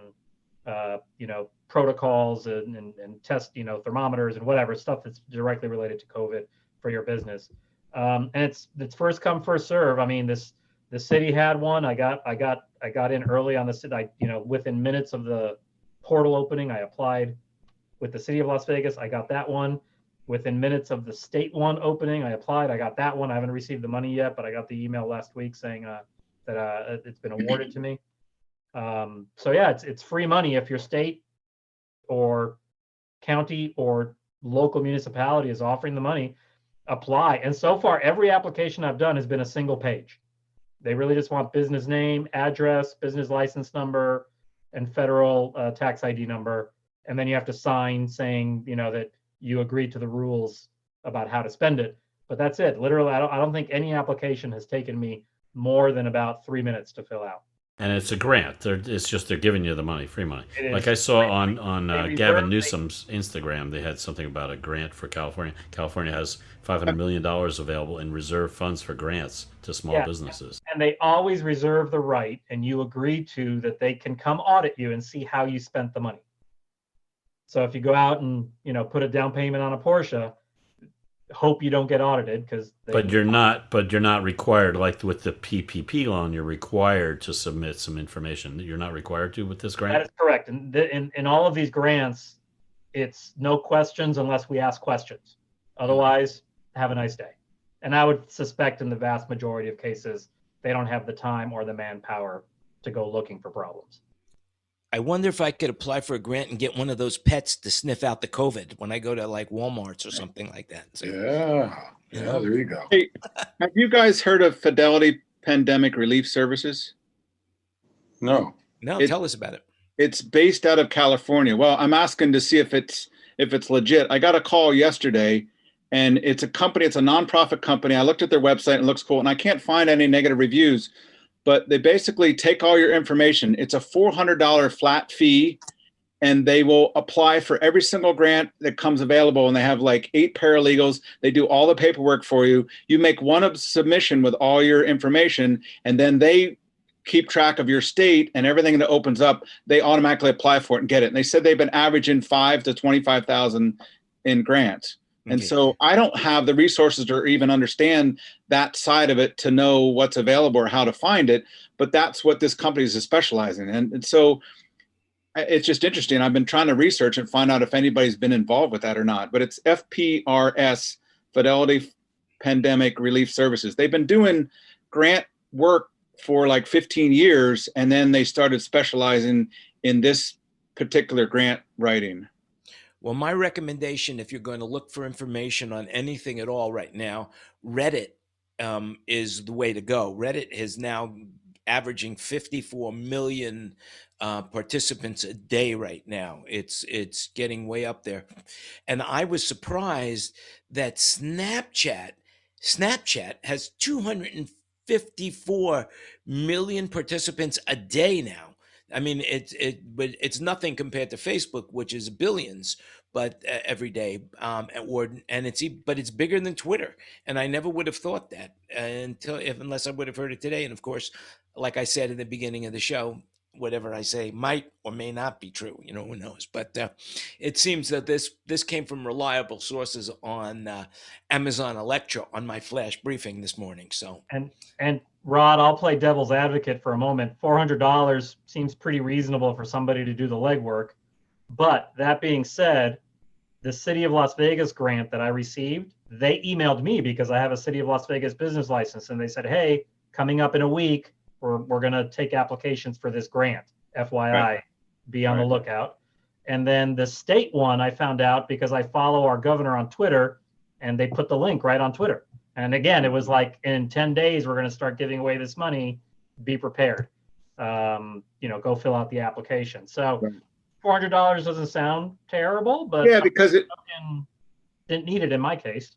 protocols and test, thermometers and whatever stuff that's directly related to COVID for your business. And it's first come, first serve. I mean, the city had one. I got in early on the city. Within minutes of the portal opening, I applied with the city of Las Vegas. I got that one. Within minutes of the state one opening, I applied. I got that one. I haven't received the money yet, but I got the email last week saying that it's been awarded to me. So yeah, it's free money if your state or county or local municipality is offering the money. Apply. And so far, every application I've done has been a single page. They really just want business name, address, business license number, and federal tax ID number. And then you have to sign saying, that you agreed to the rules about how to spend it. But that's it. Literally, I don't think any application has taken me more than about 3 minutes to fill out. And it's a grant. It's just they're giving you the money, free money. It Like is. I saw on They Gavin reserve- Newsom's Instagram, they had something about a grant for California. California has $500 million available in reserve funds for grants to small Yeah. businesses. And they always reserve the right, and you agree to that they can come audit you and see how you spent the money. So if you go out and put a down payment on a Porsche, hope you don't get audited because. But you're not required, like with the PPP loan, you're required to submit some information. You're not required to with this That grant. is correct. And in all of these grants, it's no questions unless we ask questions. Otherwise, have a nice day. And I would suspect in the vast majority of cases, they don't have the time or the manpower to go looking for problems. I wonder if I could apply for a grant and get one of those pets to sniff out the COVID when I go to like Walmart's or something like that. So, Yeah. There you go. Hey, have you guys heard of Fidelity Pandemic Relief Services? No. no, It- tell us about it. It's based out of California. Well, I'm asking to see if it's legit. I got a call yesterday, and it's a company. It's a nonprofit company. I looked at their website and it looks cool, and I can't find any negative reviews. But they basically take all your information. It's a $400 flat fee, and they will apply for every single grant that comes available. And they have like 8 paralegals. They do all the paperwork for you. You make one submission with all your information, and then they keep track of your state and everything that opens up. They automatically apply for it and get it. And they said they've been averaging 5,000 to 25,000 in grants. And Okay. so I don't have the resources or even understand that side of it to know what's available or how to find it. But that's what this company is specializing in. And so it's just interesting. I've been trying to research and find out if anybody's been involved with that or not. But it's FPRS, Fidelity Pandemic Relief Services. They've been doing grant work for like 15 years, and then they started specializing in this particular grant writing. Well, my recommendation, if you're going to look for information on anything at all right now, Reddit is the way to go. Reddit is now averaging 54 million participants a day right now. It's getting way up there. And I was surprised that Snapchat has 254 million participants a day now. I mean, but it's nothing compared to Facebook, which is billions, but every day, but it's bigger than Twitter, and I never would have thought that unless I would have heard it today. And of course, like I said in the beginning of the show, whatever I say might or may not be true. Who knows? But it seems that this came from reliable sources on Amazon Alexa on my flash briefing this morning. So And Rod, I'll play devil's advocate for a moment. $400 seems pretty reasonable for somebody to do the legwork. But that being said, the City of Las Vegas grant that I received, they emailed me because I have a City of Las Vegas business license, and they said, hey, coming up in a week, we're going to take applications for this grant. FYI, Right. Be on the lookout. And then the state one, I found out because I follow our governor on Twitter, and they put the link right on Twitter. And again, it was like, in 10 days, we're going to start giving away this money. Be prepared. Go fill out the application. So Right. $400 doesn't sound terrible, but Yeah, because it didn't need it in my case.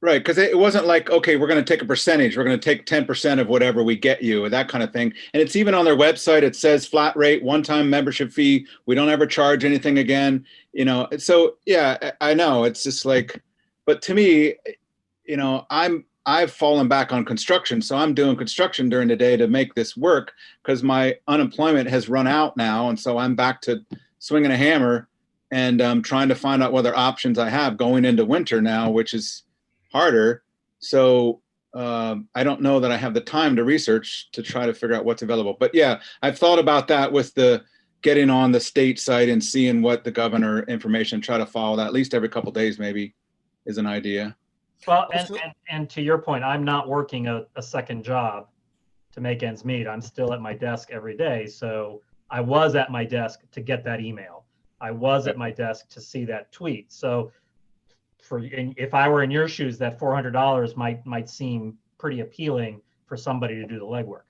right, because it wasn't like, okay, we're going to take a percentage. We're going to take 10% of whatever we get you, that kind of thing. And it's even on their website. It says flat rate, one-time membership fee. We don't ever charge anything again. So yeah, I know it's just like, but to me, I've fallen back on construction. So I'm doing construction during the day to make this work because my unemployment has run out now. And so I'm back to swinging a hammer and trying to find out what other options I have going into winter now, which is harder. So I don't know that I have the time to research to try to figure out what's available. But yeah, I've thought about that with the getting on the state site and seeing what the governor information, try to follow that at least every couple of days, maybe is an idea. Well, and to your point, I'm not working a second job to make ends meet. I'm still at my desk every day. So I was at my desk to get that email. I was at my desk to see that tweet. So if I were in your shoes, that $400 might seem pretty appealing for somebody to do the legwork.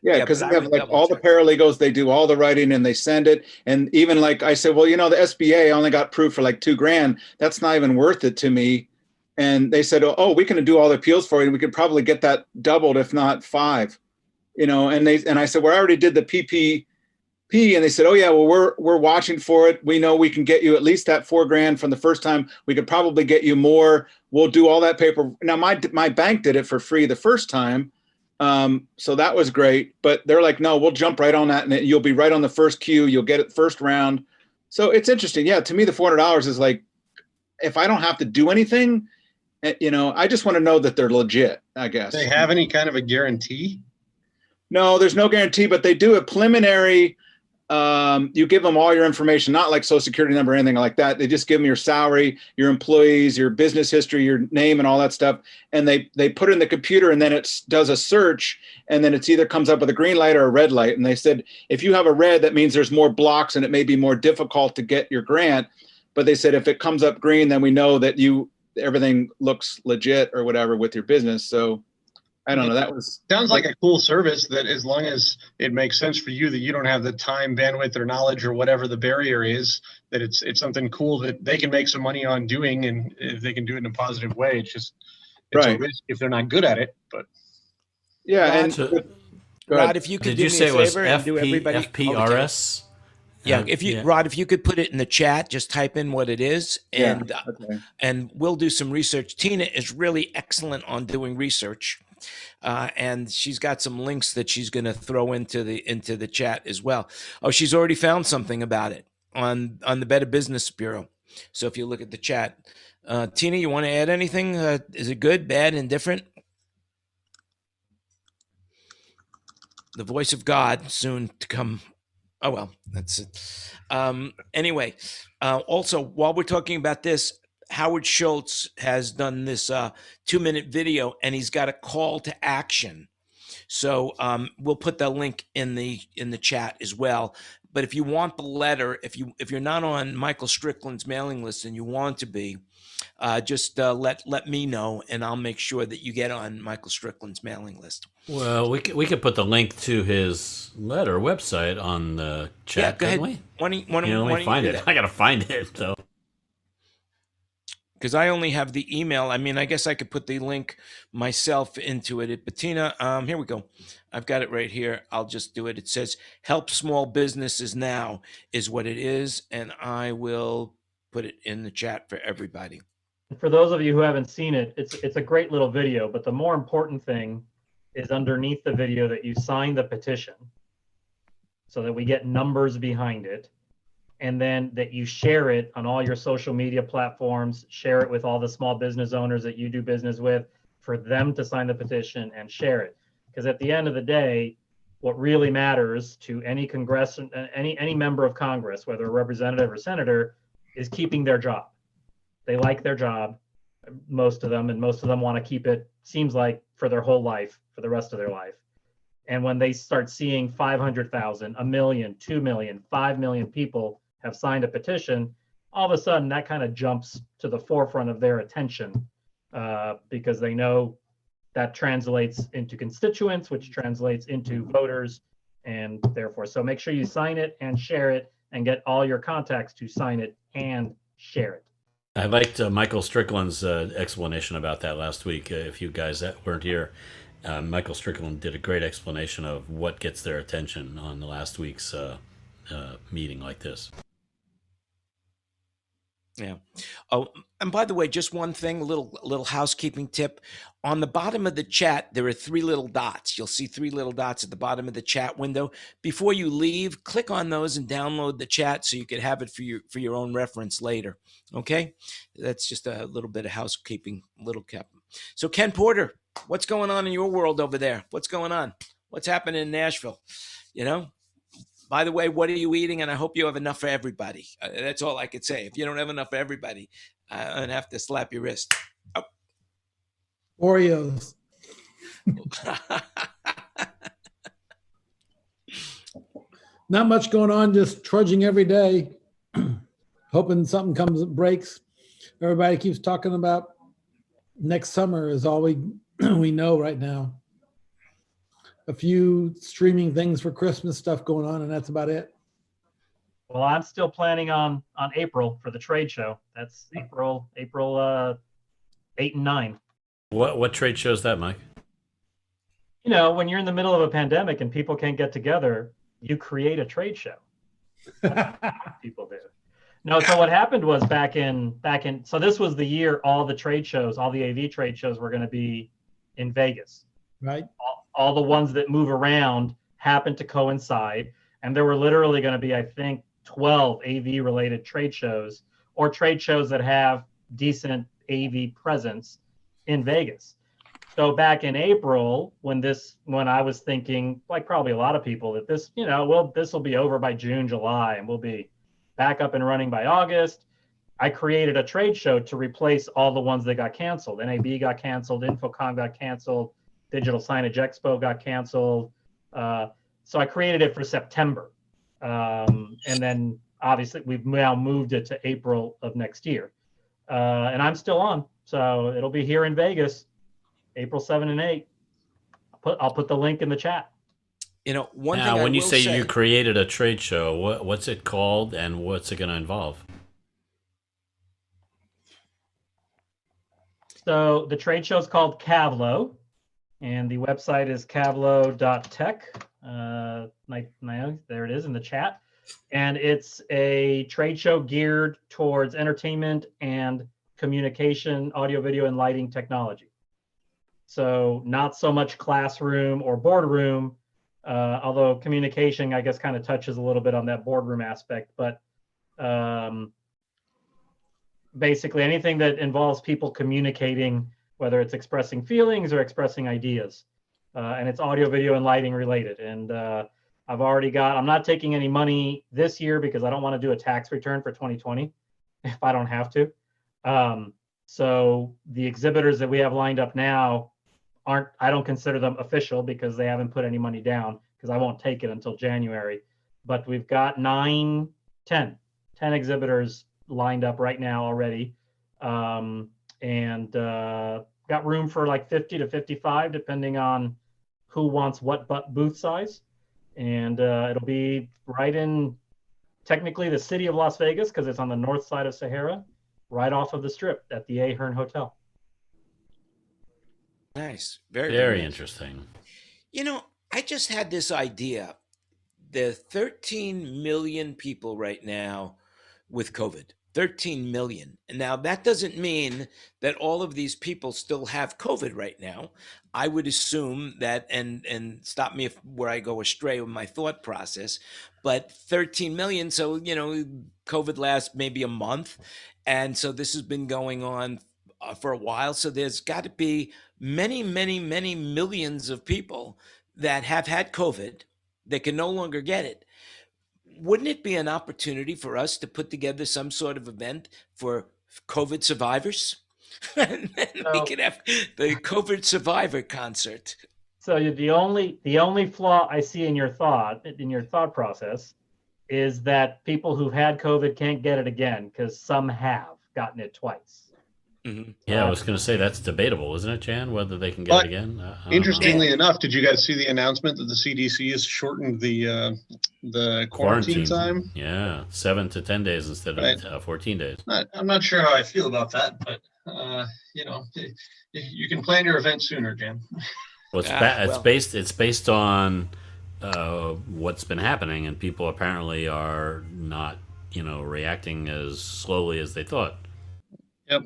Yeah, Yeah, because but they I have would like double all the check. paralegals, they do all the writing and they send it. And even like I said, well, you know, the SBA only got approved for like $2,000. That's not even worth it to me. And they said, oh, we can do all the appeals for you. We could probably get that doubled, if not 5. You know, and I said, well, I already did the PPP, and they said, oh yeah, well, we're watching for it. We know we can get you at least that $4,000 from the first time. We could probably get you more. We'll do all that paper. Now my bank did it for free the first time. So that was great, but they're like, no, we'll jump right on that. And you'll be right on the first queue. You'll get it first round. So it's interesting. Yeah. To me, the $400 is like, if I don't have to do anything, you know, I just want to know that they're legit, I guess. Do they have any kind of a guarantee? No, there's no guarantee, but they do a preliminary. You give them all your information, not like social security number or anything like that. They just give them your salary, your employees, your business history, your name and all that stuff. And they put it in the computer and then it does a search and then it's either comes up with a green light or a red light. And they said, if you have a red, that means there's more blocks and it may be more difficult to get your grant. But they said, if it comes up green, then we know that everything looks legit or whatever with your business. So I don't know. That was sounds like a cool service that as long as it makes sense for you that you don't have the time, bandwidth, or knowledge or whatever the barrier is, that it's something cool that they can make some money on doing, and if they can do it in a positive way, it's right. a risk if they're not good at it. But yeah, Rod, if you could Did do you me say a it was favor and do everybody FPRS? Yeah, if you Rod, if you could put it in the chat, just type in what it is, and and we'll do some research. Tina is really excellent on doing research, and she's got some links that she's going to throw into the chat as well. Oh, she's already found something about it on the Better Business Bureau. So if you look at the chat, Tina, you want to add anything? Is it good, bad, indifferent? The voice of God soon to come. Oh, well, that's it. Anyway, also, while we're talking about this, Howard Schultz has done this 2-minute video, and he's got a call to action. So we'll put the link in the chat as well. But if you want the letter, if you're not on Michael Strickland's mailing list and you want to be, just let me know, and I'll make sure that you get on Michael Strickland's mailing list. Well, we could put the link to his letter website on the chat. Yeah, go ahead. We? Why don't you find it? that? I gotta find it though, because I only have the email. I mean, I guess I could put the link myself into it. But Tina, here we go. I've got it right here. I'll just do it. It says "Help Small Businesses Now" is what it is, and I will put it in the chat for everybody. For those of you who haven't seen it, it's a great little video, but the more important thing is underneath the video that you sign the petition so that we get numbers behind it, and then that you share it on all your social media platforms, share it with all the small business owners that you do business with, for them to sign the petition and share it. Because at the end of the day, what really matters to any any member of Congress, whether a representative or senator, is keeping their job. They like their job, most of them, and most of them want to keep it, seems like, for their whole life, for the rest of their life. And when they start seeing 500,000, 1 million, 2 million, 5 million people have signed a petition, all of a sudden that kind of jumps to the forefront of their attention, because they know that translates into constituents, which translates into voters, and therefore, so make sure you sign it and share it and get all your contacts to sign it and share it. I liked Michael Strickland's explanation about that last week. If you guys that weren't here, Michael Strickland did a great explanation of what gets their attention on the last week's meeting like this. Yeah. Oh, and by the way, just one thing, a little housekeeping tip. On the bottom of the chat, there are 3 little dots. You'll see 3 little dots at the bottom of the chat window. Before you leave, click on those and download the chat so you can have it for your own reference later. Okay? That's just a little bit of housekeeping, little cap. So Ken Porter, what's going on in your world over there? What's going on? What's happening in Nashville? You know? By the way, what are you eating? And I hope you have enough for everybody. That's all I could say. If you don't have enough for everybody, I'd have to slap your wrist. Oh. Oreos. Not much going on, just trudging every day, hoping something breaks. Everybody keeps talking about next summer is all we know right now. a few streaming things for Christmas stuff going on, and that's about it. Well, I'm still planning on April for the trade show. That's April 8 and 9. What trade show is that, Mike? You know, when you're in the middle of a pandemic and people can't get together, you create a trade show. People do. No, so what happened was back in so this was the year all the trade shows, all the AV trade shows were going to be in Vegas. Right. All the ones that move around happened to coincide, and there were literally going to be, I think, 12 AV related trade shows or trade shows that have decent AV presence in Vegas. So back in April, when I was thinking, like probably a lot of people, that this, you know, well, this will be over by June, July, and we'll be back up and running by August. I created a trade show to replace all the ones that got canceled. NAB got canceled, Infocom got canceled, Digital Signage Expo got canceled. So I created it for September. And then obviously we've now moved it to April of next year. And I'm still on. So it'll be here in Vegas, April 7 and 8. I'll put the link in the chat. You know, one Now, thing when I you will say you created a trade show, what's it called and what's it going to involve? So the trade show is called Cavlo, and the website is cavlo.tech. There it is in the chat. And it's a trade show geared towards entertainment and communication, audio, video, and lighting technology. So not so much classroom or boardroom, although communication, I guess, kind of touches a little bit on that boardroom aspect. But basically anything that involves people communicating, whether it's expressing feelings or expressing ideas. And it's audio, video, and lighting related. And I'm not taking any money this year because I don't want to do a tax return for 2020 if I don't have to. So the exhibitors that we have lined up now I don't consider them official because they haven't put any money down, because I won't take it until January. But we've got 10 exhibitors lined up right now already. And got room for like 50 to 55, depending on who wants what booth size. And it'll be right in technically the city of Las Vegas, because it's on the north side of Sahara, right off of the strip at the Ahern Hotel. Nice. Very nice. interesting. You know, I just had this idea. There are 13 million people right now with COVID. 13 million. And now that doesn't mean that all of these people still have COVID right now. I would assume that, and stop me where I go astray with my thought process, but 13 million. So, you know, COVID lasts maybe a month. And so this has been going on for a while. So there's got to be many, many, many millions of people that have had COVID that can no longer get it. Wouldn't it be an opportunity for us to put together some sort of event for COVID survivors? And then we could have the COVID survivor concert. So the only flaw I see in your thought process is that people who've had COVID can't get it again, because some have gotten it twice. Mm-hmm. Yeah, I was going to say that's debatable, isn't it, Jan? Whether they can get it again. Interestingly enough, did you guys see the announcement that the CDC has shortened the quarantine time? Yeah, 7 to 10 days instead of 14 days. I'm not sure how I feel about that, but you know, you can plan your event sooner, Jan. Well, it's based on what's been happening, and people apparently are not, you know, reacting as slowly as they thought. Yep.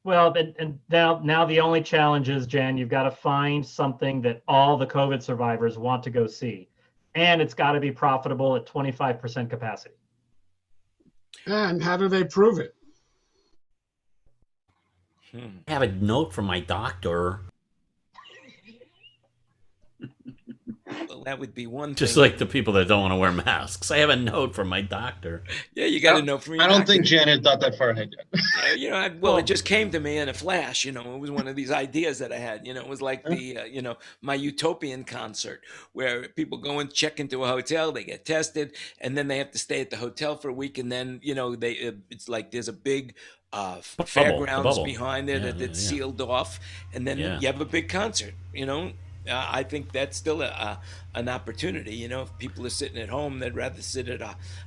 Well, and now the only challenge is, Jan, you've got to find something that all the COVID survivors want to go see. And it's got to be profitable at 25% capacity. And how do they prove it? I have a note from my doctor. Well, that would be one Just thing. like the people that don't want to wear masks. I have a note from my doctor. Yeah, you got to know from your I don't doctor. think Janet thought that far ahead yet. You know, it just came to me in a flash. You know, it was one of these ideas that I had. You know, it was like the, my utopian concert, where people go and check into a hotel, they get tested, and then they have to stay at the hotel for a week, and then, you know, it's like there's a big fairgrounds behind it that's sealed off, and then you have a big concert. You know, I think that's still an opportunity. If people are sitting at home, they'd rather sit at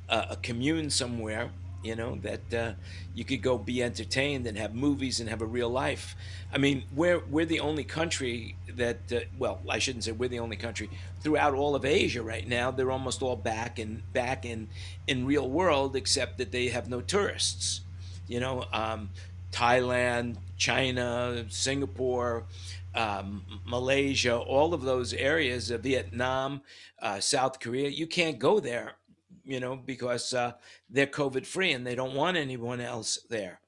a commune somewhere. That you could go be entertained and have movies and have a real life. I mean, we're the only country that well, I shouldn't say we're the only country. Throughout all of Asia right now, they're almost all back in real world, except that they have no tourists. Thailand, China, Singapore, Malaysia, all of those areas, Vietnam, South Korea, you can't go there, because they're COVID free and they don't want anyone else there.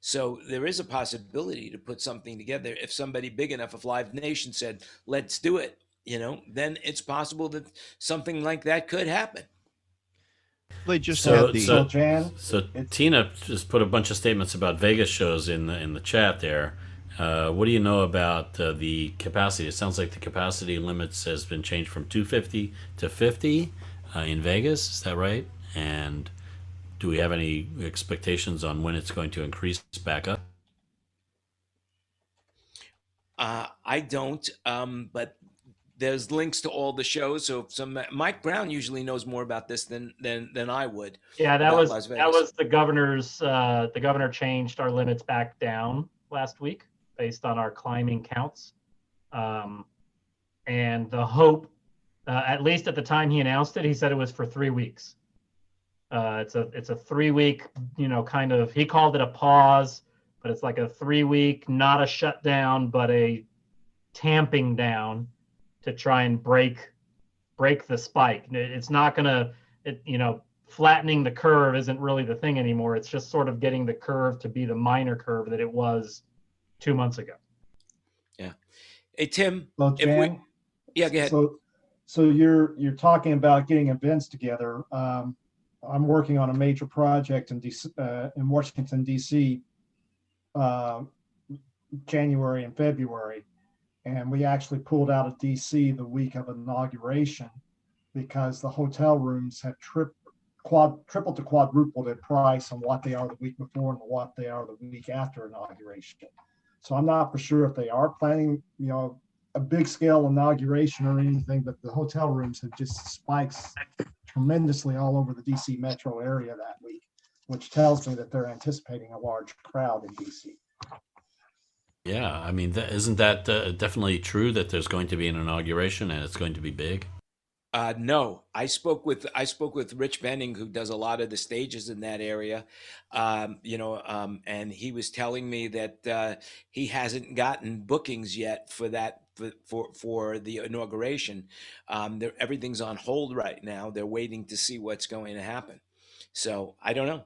So there is a possibility to put something together. If somebody big enough, if Live Nation said, let's do it, then it's possible that something like that could happen. They just So, had the so, Jan, so Tina just put a bunch of statements about Vegas shows in the chat there. What do you know about the capacity? It sounds like the capacity limits has been changed from 250 to 50 in Vegas. Is that right? And do we have any expectations on when it's going to increase back up? I don't, but there's links to all the shows. So Mike Brown usually knows more about this than I would. Yeah, that about was Las that Vegas. was the governor's. The governor changed our limits back down last week based on our climbing counts, and the hope, at least at the time he announced it, he said it was for 3 weeks. It's a 3 week, kind of. He called it a pause, but it's like a 3 week, not a shutdown, but a tamping down to try and break the spike. It's not gonna, flattening the curve isn't really the thing anymore. It's just sort of getting the curve to be the minor curve that it was 2 months ago. Yeah. Hey Tim. Well, Jan, yeah, go ahead. So you're talking about getting events together. I'm working on a major project in Washington D.C. January and February, and we actually pulled out of D.C. the week of inauguration because the hotel rooms had tripled to quadrupled in price on what they are the week before and what they are the week after inauguration. So I'm not for sure if they are planning, a big scale inauguration or anything, but the hotel rooms have just spiked tremendously all over the DC metro area that week, which tells me that they're anticipating a large crowd in DC. Yeah, I mean, isn't that definitely true that there's going to be an inauguration and it's going to be big? No, I spoke with Rich Benning, who does a lot of the stages in that area, and he was telling me that he hasn't gotten bookings yet for that for the inauguration. Everything's on hold right now. They're waiting to see what's going to happen. So I don't know.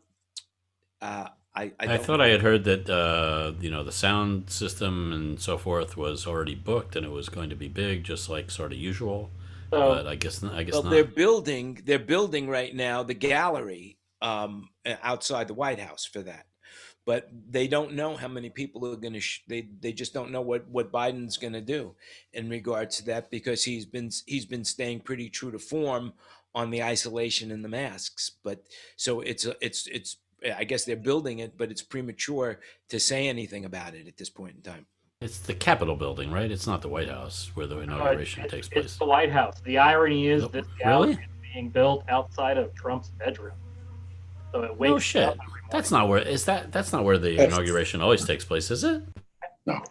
I thought I had heard that the sound system and so forth was already booked and it was going to be big, just like sort of usual. But I guess well, not. They're building right now the gallery outside the White House for that, but they don't know how many people are going to. They just don't know what Biden's going to do in regards to that, because he's been staying pretty true to form on the isolation and the masks. But so it's I guess they're building it, but it's premature to say anything about it at this point in time. It's the Capitol building, right? It's not the White House where the inauguration takes place. It's the White House. The irony is this gallery Really? is being built outside of Trump's bedroom. So it wakes No shit. up. That's not where that's not where the inauguration always takes place, is it? No.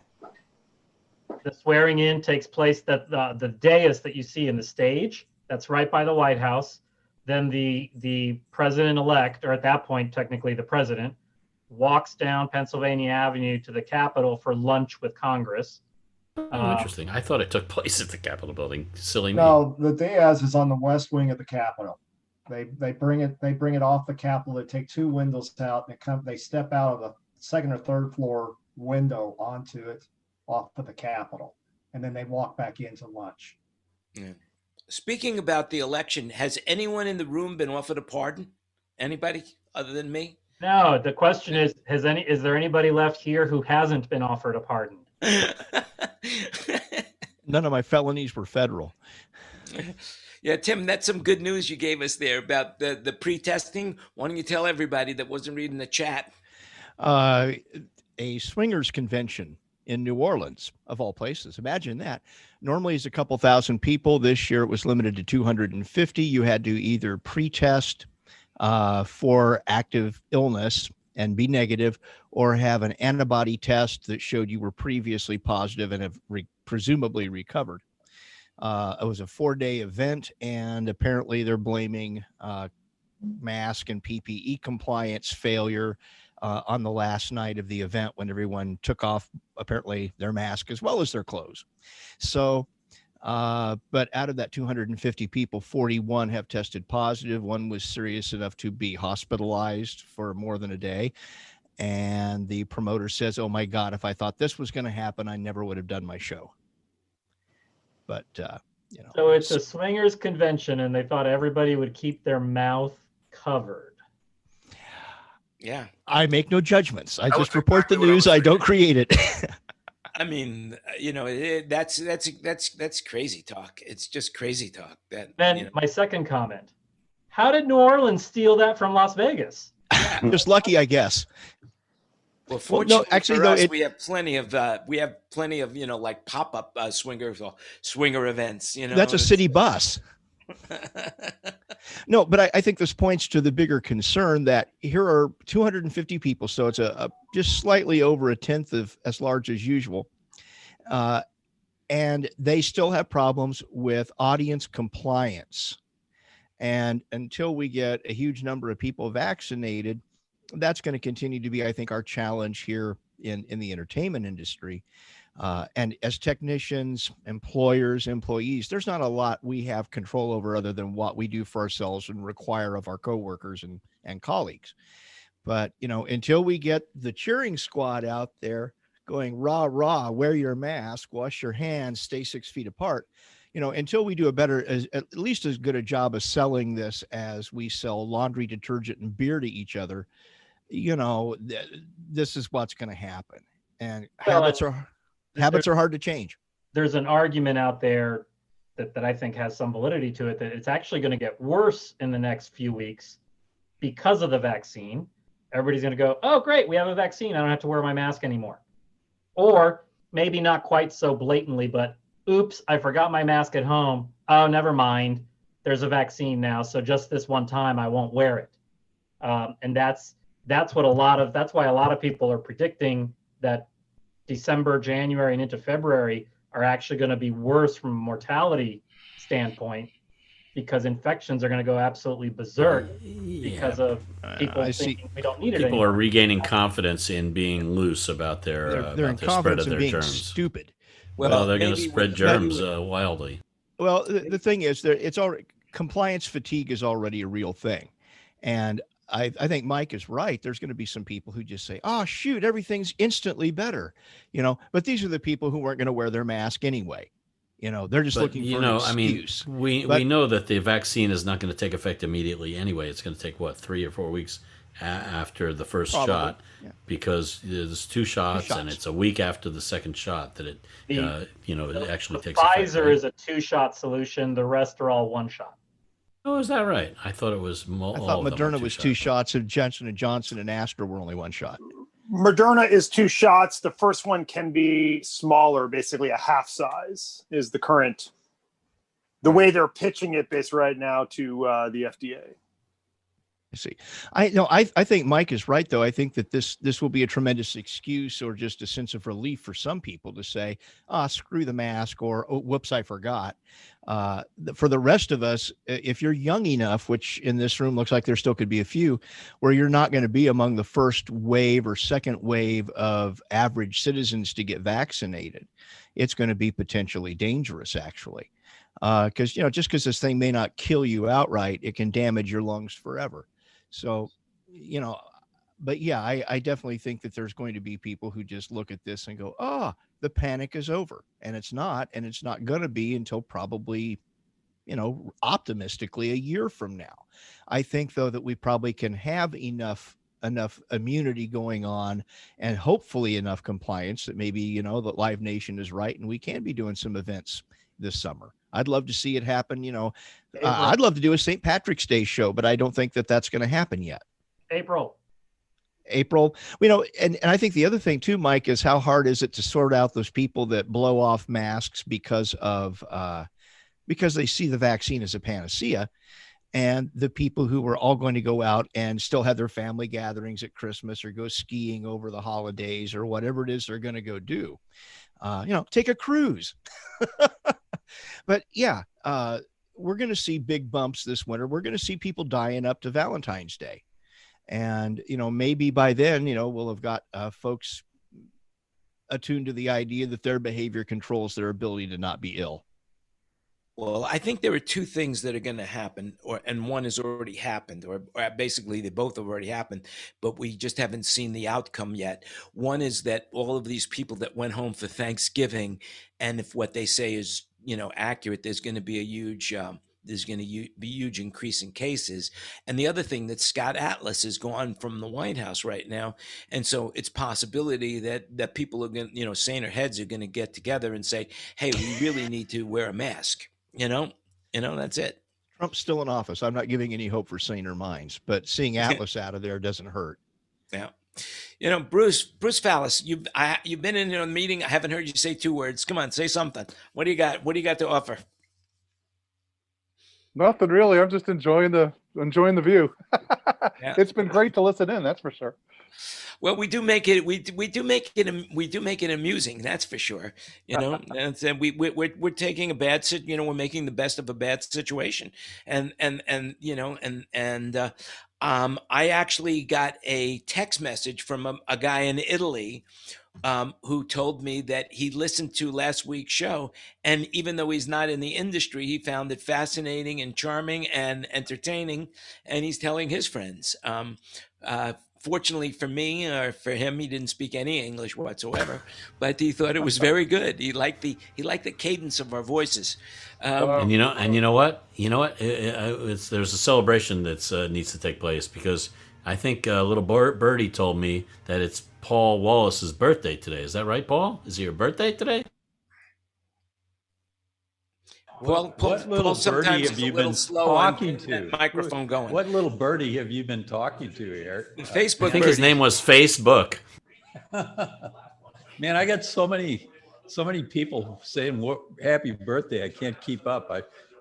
The swearing in takes place that the dais that you see in the stage, that's right by the White House. Then the president-elect, or at that point technically the president, walks down Pennsylvania Avenue to the Capitol for lunch with Congress. Oh, interesting. I thought it took place at the Capitol building. Silly me. No, the dais is on the west wing of the Capitol. They bring it off the Capitol. They take two windows out and they step out of the second or third floor window onto it off of the Capitol, and then they walk back into lunch. Yeah. Speaking about the election, has anyone in the room been offered a pardon? Anybody other than me? No, the question is there anybody left here who hasn't been offered a pardon? None of my felonies were federal. Yeah, Tim, that's some good news you gave us there about the pre-testing. Why don't you tell everybody that wasn't reading the chat? A swingers convention in New Orleans, of all places. Imagine that. Normally it's a couple thousand people. This year it was limited to 250. You had to either pre-test for active illness and be negative, or have an antibody test that showed you were previously positive and have presumably recovered. It was a 4-day event, and apparently they're blaming mask and PPE compliance failure on the last night of the event, when everyone took off apparently their mask as well as their clothes. So, but out of that 250 people, 41 have tested positive. One was serious enough to be hospitalized for more than a day. And the promoter says, "Oh my God, if I thought this was going to happen, I never would have done my show." But, you know. So it's a swingers convention, and they thought everybody would keep their mouth covered. Yeah. I make no judgments. I just report the news. I don't create it. I mean, you know, that's crazy talk. It's just crazy talk. That Then you know. my second comment: how did New Orleans steal that from Las Vegas? Just lucky, I guess. Well, fortunately, actually, for though, us, we have plenty of you know, like pop-up swinger events. You know, that's a city bus. No, but I think this points to the bigger concern that here are 250 people, so it's a just slightly over a tenth of as large as usual, and they still have problems with audience compliance. And until we get a huge number of people vaccinated, that's going to continue to be, I think, our challenge here in the entertainment industry. And as technicians, employers, employees, there's not a lot we have control over other than what we do for ourselves and require of our coworkers and colleagues. But, you know, until we get the cheering squad out there going, rah, rah, wear your mask, wash your hands, stay 6 feet apart, you know, until we do at least as good a job of selling this as we sell laundry detergent and beer to each other, you know, this is what's going to happen. And habits are hard to change. There's an argument out there that I think has some validity to it, that it's actually going to get worse in the next few weeks because of the vaccine. Everybody's going to go, "Oh, great, we have a vaccine. I don't have to wear my mask anymore." Or maybe not quite so blatantly, but oops, I forgot my mask at home. Oh, never mind. There's a vaccine now, so just this one time I won't wear it. And that's why a lot of people are predicting that December, January, and into February are actually going to be worse from a mortality standpoint, because infections are going to go absolutely berserk because of people thinking we don't need it anymore. People are regaining confidence in being loose about their spread of their germs. Stupid. Well, they're going to spread germs wildly. Well, the thing is, it's already compliance fatigue is already a real thing, and I think Mike is right. There's going to be some people who just say, "Oh, shoot, everything's instantly better," you know. But these are the people who weren't going to wear their mask anyway. You know, they're just looking for an excuse. I mean, we know that the vaccine is not going to take effect immediately anyway. It's going to take 3 or 4 weeks after the first shot, because there's two shots, and it's a week after the second shot that it actually takes effect. Pfizer is a 2-shot solution. The rest are all 1 shot. Oh, is that right? I thought it was. I thought Moderna was 2 shots, and Johnson & Johnson and Astra were only 1 shot. Moderna is 2 shots. The first one can be smaller, basically a half size is the current, the way they're pitching it based right now to the FDA. I see. I think Mike is right, though. I think that this will be a tremendous excuse or just a sense of relief for some people to say, screw the mask, or, oh, whoops, I forgot. For the rest of us, if you're young enough, which in this room looks like there still could be a few, where you're not going to be among the first wave or second wave of average citizens to get vaccinated, it's going to be potentially dangerous, actually. Because, just because this thing may not kill you outright, it can damage your lungs forever. So, but yeah, I definitely think that there's going to be people who just look at this and go, the panic is over. And it's not going to be until probably, optimistically a year from now. I think, though, that we probably can have enough immunity going on and hopefully enough compliance that maybe, that Live Nation is right and we can be doing some events this summer. I'd love to see it happen. I'd love to do a St. Patrick's Day show, but I don't think that that's going to happen yet. April. April. And I think the other thing too, Mike, is how hard is it to sort out those people that blow off masks because they see the vaccine as a panacea, and the people who were all going to go out and still have their family gatherings at Christmas or go skiing over the holidays or whatever it is they're going to go do. Take a cruise. But yeah, we're going to see big bumps this winter. We're going to see people dying up to Valentine's Day. And, maybe by then, we'll have got folks attuned to the idea that their behavior controls their ability to not be ill. Well, I think there are two things that are going to happen, and one has already happened, or basically they both have already happened, but we just haven't seen the outcome yet. One is that all of these people that went home for Thanksgiving, and if what they say is, accurate, there's going to be a huge huge increase in cases. And the other thing, that Scott Atlas is gone from the White House right now. And so it's possibility that people are going to, saner heads are going to get together and say, hey, we really need to wear a mask. That's it. Trump's still in office. I'm not giving any hope for saner minds, but seeing Atlas out of there doesn't hurt. Yeah. Bruce Fallis, you've been in a meeting. I haven't heard you say two words. Come on, say something. What do you got? What do you got to offer? Nothing really. I'm just enjoying the view. Yeah. It's been great to listen in. That's for sure. Well, we do make it amusing. That's for sure. And we're taking a bad we're making the best of a bad situation. And I actually got a text message from a guy in Italy who told me that he listened to last week's show, and even though he's not in the industry, he found it fascinating and charming and entertaining, and he's telling his friends. Fortunately for me, or for him, he didn't speak any English whatsoever, but he thought it was very good. He liked the cadence of our voices. And you know what? There's a celebration that needs to take place, because I think little birdie told me that it's Paul Wallace's birthday today. Is that right, Paul? Is it your birthday today? Paul sometimes have you been talking to? Microphone going. What little birdie have you been talking to here? Facebook. I think his name was Facebook. Man, I got so many people saying happy birthday. I can't keep up.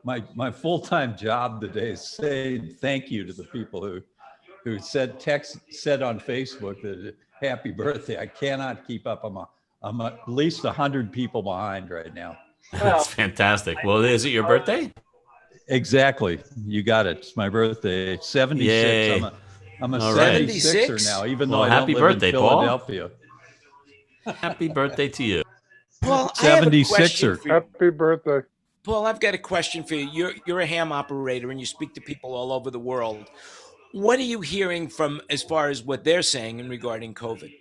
My full-time job today is saying thank you to the people who said on Facebook that happy birthday. I cannot keep up. I'm at least 100 people behind right now. That's fantastic. Well, is it your birthday? Exactly. You got it. It's my birthday. 76. Yay. I'm a All 76er right. now, even though Well, I don't happy live birthday, in Paul. Philadelphia. Happy birthday to you. Paul, I have a 76er. question for you. Happy birthday. Paul, I've got a question for you. You're a ham operator and you speak to people all over the world. What are you hearing from as far as what they're saying in regarding COVID?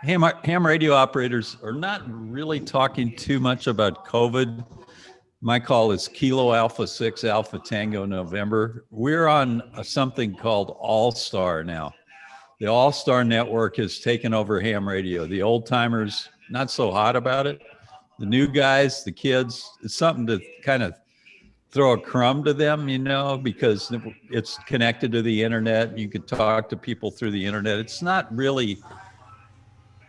Ham radio operators are not really talking too much about COVID. My call is Kilo Alpha 6 Alpha Tango November. We're on something called All Star now. The All Star Network has taken over ham radio. The old timers, not so hot about it. The new guys, the kids, it's something to kind of throw a crumb to them, because it's connected to the internet. You can talk to people through the internet. It's not really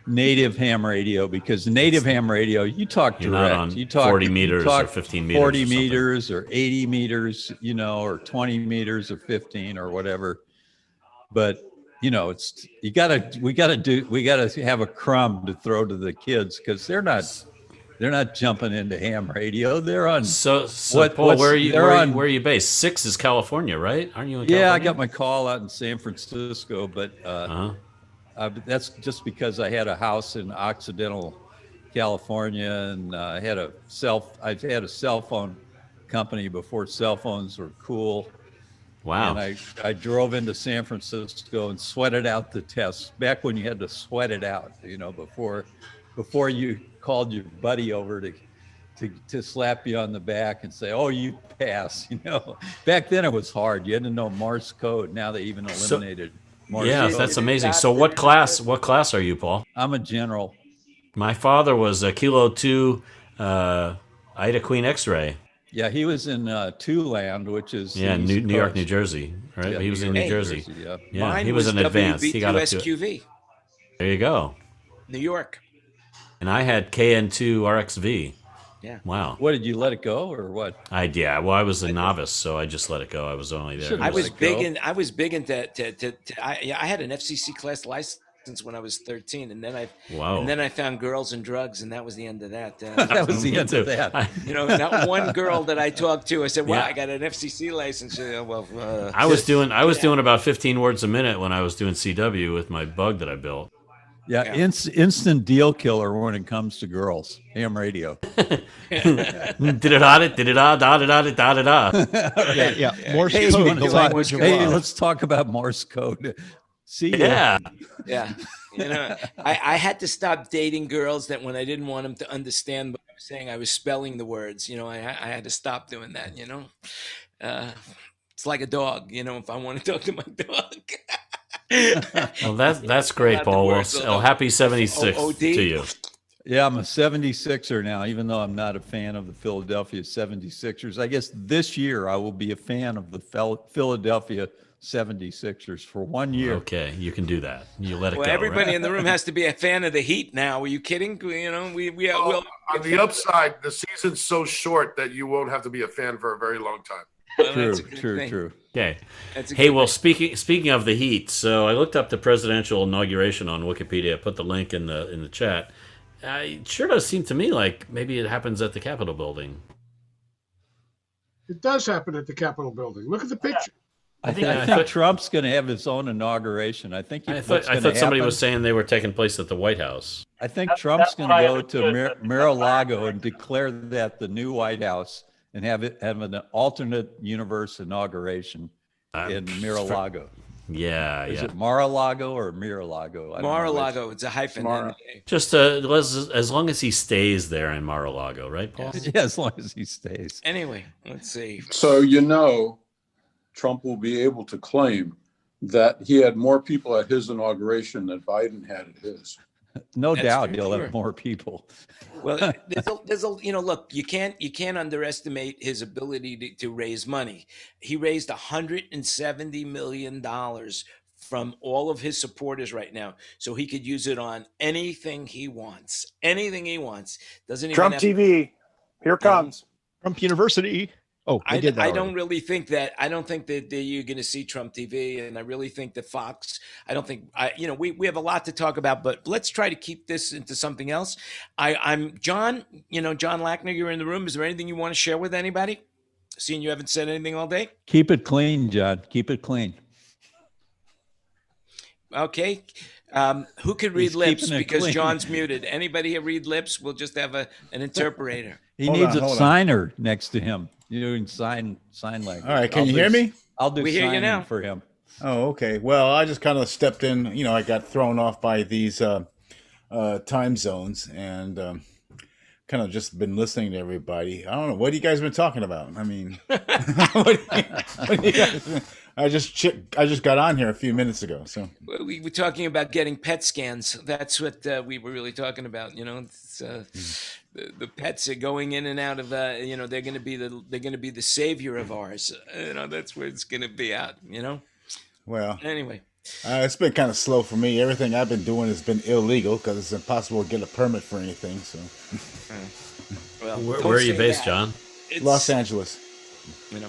native ham radio, because native ham radio, you talk You're direct. not on You talk 40 meters you talk or 15 meters. 40 or something. meters or 80 meters, or 20 meters or 15 or whatever. But we gotta have a crumb to throw to the kids, because they're not jumping into ham radio. They're on. So Paul, where are you based? 6 is California, right? Aren't you in California? Yeah, I got my call out in San Francisco, but that's just because I had a house in Occidental, California, and I've had a cell phone company before cell phones were cool. Wow. And I drove into San Francisco and sweated out the test, back when you had to sweat it out, before you called your buddy over to slap you on the back and say, oh, you pass. Back then it was hard. You had to know Morse code. Now they even eliminated Morse Yeah, code. that's amazing. So what class are you, Paul? I'm a general. My father was a Kilo 2 Ida Queen X-ray. Yeah, he was in Two-Land, which is Yeah, the East New York, New Coast. Jersey, right? Yeah, he was in New New York, Jersey. Yeah. Yeah, Mine he was an advance. He got up to it. WV2SQV, There you go. New York. And I had KN2 RXV. Yeah. Wow. What, did you let it go or what? Well, I was a novice, so I just let it go. I was only there. I was big into I had an FCC class license when I was 13, and then I found girls and drugs, and that was the end of that. That was the end of that. You know, not one girl that I talked to, I said, "Wow, Yeah. I got an FCC license." I was doing about 15 words a minute when I was doing CW with my bug that I built. Yeah, instant deal killer when it comes to girls. Ham radio. Yeah. Morse Hey, code. let's talk- Let's talk about Morse code. See ya. Yeah. You know, I had to stop dating girls that when I didn't want them to understand what I was saying, I was spelling the words. You know, I had to stop doing that. You know, it's like a dog. You know, if I want to talk to my dog. Well, that's great, Paul. Well, happy 76th to you. Yeah, I'm a 76er now, even though I'm not a fan of the Philadelphia 76ers. I guess this year I will be a fan of the Philadelphia 76ers for 1 year. Okay, you can do that. You let it go. Everybody right? in the room has to be a fan of the Heat now. Are you kidding? You know, Well, on the upside, the season's so short that you won't have to be a fan for a very long time. True. Okay. Hey, well, speaking of the Heat, so I looked up the presidential inauguration on Wikipedia. I put the link in the chat. It sure does seem to me like maybe it happens at the Capitol building. It does happen at the Capitol building. Look at the picture. I think Trump's going to have his own inauguration. I thought somebody was saying they were taking place at the White House. I think Trump's going to go to Mar-a-Lago and declare that the new White House and have an alternate universe inauguration in Mar-a-Lago. Is it Mar-a-Lago or Mar-a-Lago? Mar-a-Lago. It's a hyphen. Just as long as he stays there in Mar-a-Lago, right, Paul? Yeah, as long as he stays. Anyway, let's see. So, Trump will be able to claim that he had more people at his inauguration than Biden had at his. No doubt he'll have more people. Well, there's a look, you can't underestimate his ability to raise money. He raised $170 million from all of his supporters right now, so he could use it on anything he wants. Anything he wants. Doesn't even Trump have, TV. Here comes Trump University. Oh, I don't really think that. I don't think that you're going to see Trump TV, and I really think that Fox. I don't think. We have a lot to talk about, but let's try to keep this into something else. I'm John. John Lackner, you're in the room. Is there anything you want to share with anybody? Seeing you haven't said anything all day. Keep it clean, John. Keep it clean. Okay. Who could read He's lips? keeping it Because clean. John's muted. Anybody here read lips? We'll just have an interpreter. He needs a signer next to him. You're doing sign language. All right, can you hear me? I'll do We hear you signing now. for him. Oh, okay. Well, I just kind of stepped in. I got thrown off by these time zones and kind of just been listening to everybody. I don't know. What have you guys been talking about? I mean, what do you guys, I just got on here a few minutes ago. So We were talking about getting PET scans. That's what we were really talking about. It's, the pets are going in and out of. They're going to be the savior of ours. That's where it's going to be at. well, Anyway, it's been kind of slow for me. Everything I've been doing has been illegal because it's impossible to get a permit for anything. So, well, Where are you based, John? Los Angeles.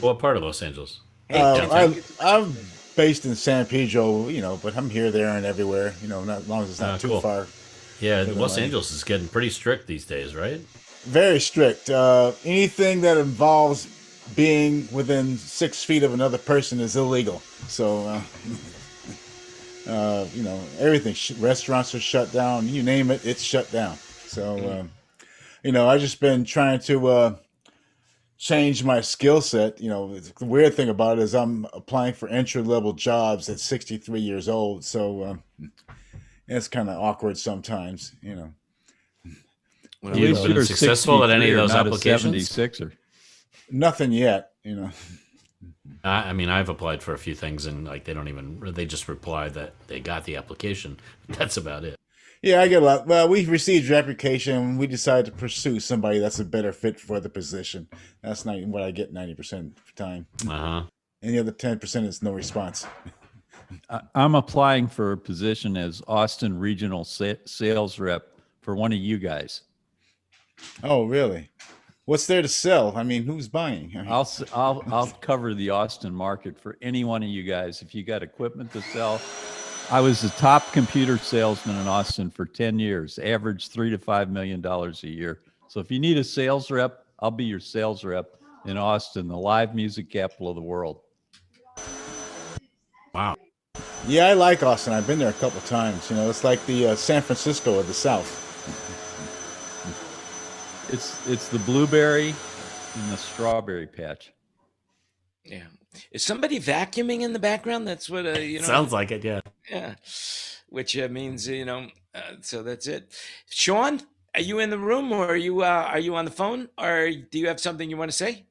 What part of Los Angeles? I'm based in San Pedro, but I'm here, there, and everywhere. Not as long as it's not too Cool. far. Yeah, Los Angeles is getting pretty strict these days, right? Very strict. Anything that involves being within 6 feet of another person is illegal. So, everything. Restaurants are shut down. You name it, it's shut down. So, I've just been trying to change my skill set. The weird thing about it is I'm applying for entry-level jobs at 63 years old. So, it's kind of awkward sometimes, Well, you've been successful at any of those applications? 76er. Nothing yet, I mean, I've applied for a few things, and they just reply that they got the application. That's about it. Yeah, I get a lot. Well, we received replication. We decided to pursue somebody that's a better fit for the position. That's not what I get 90% of the time. Uh-huh. Any other 10% is no response. I'm applying for a position as Austin Regional Sales Rep for one of you guys. Oh, really? What's there to sell? I mean, who's buying? I mean, I'll cover the Austin market for any one of you guys. If you got equipment to sell, I was the top computer salesman in Austin for 10 years, averaged $3 to $5 million a year. So if you need a sales rep, I'll be your sales rep in Austin, the live music capital of the world. Wow. yeah, I like Austin. I've been there a couple times. You know, it's like the San Francisco of the South. It's the blueberry and the strawberry patch. Yeah. Is somebody vacuuming in the background? That's what you know. Sounds like it, yeah. Yeah. Which means so that's it. Sean, are you in the room, or are you on the phone, or do you have something you want to say?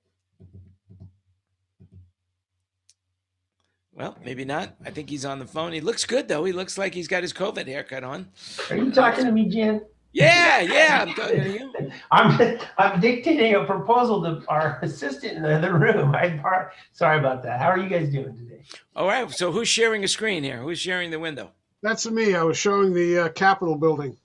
Well, maybe not. I think he's on the phone. He looks good though. He looks like he's got his COVID haircut on. Are you talking to me, Jen? Yeah, I'm talking to you. I'm dictating a proposal to our assistant in the other room. Sorry about that. How are you guys doing today? All right. So who's sharing a screen here? Who's sharing the window? That's me. I was showing the Capitol building.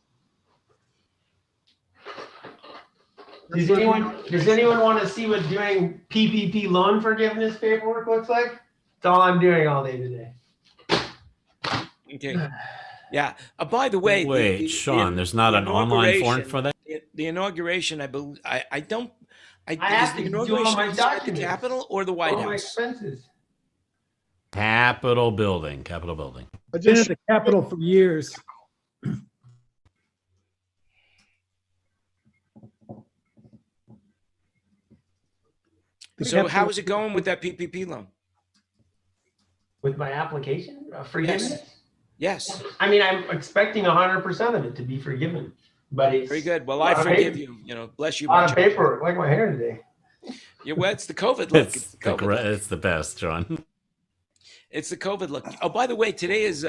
Does anyone want to see what doing PPP loan forgiveness paperwork looks like? That's all I'm doing all day today. Okay. Yeah. By the way, Wait, Sean, there's not an online form for that? The inauguration, I believe, I don't. I have is the to do all inauguration my inside the documents. Capitol or the White All my House? expenses. Capitol building. I've been at the Capitol for years. So how is it going with that PPP loan? With my application, forgiveness? Yes. I mean, I'm expecting 100% of it to be forgiven, but it's Very good. Well, I forgive you. You know, bless you. a lot my of child. paperwork, like my hair today. Yeah, well, it's the COVID look. It's the COVID look. It's the best, John. It's the COVID look. Oh, by the way, today is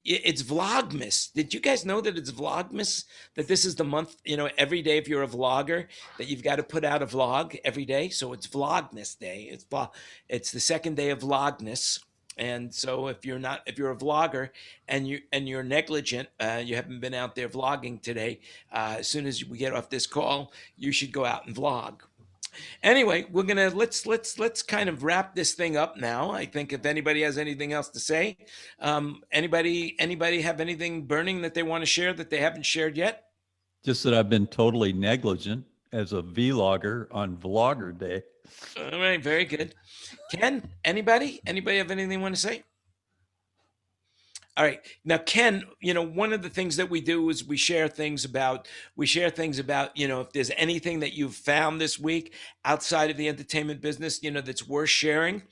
it's Vlogmas. Did you guys know that it's Vlogmas? That this is the month, you know, every day if you're a vlogger, that you've got to put out a vlog every day. So it's Vlogmas Day. It's the second day of Vlogmas. And so if you're a vlogger and you're negligent, you haven't been out there vlogging today, as soon as we get off this call, you should go out and vlog. Anyway, we're gonna let's kind of wrap this thing up now. I think if anybody has anything else to say, anybody have anything burning that they want to share that they haven't shared yet? Just that I've been totally negligent as a vlogger on Vlogger Day. All right, very good. Ken, anybody have anything they want to say? All right. Now, Ken, you know, one of the things that we do is we share things about, you know, if there's anything that you've found this week outside of the entertainment business, you know, that's worth sharing.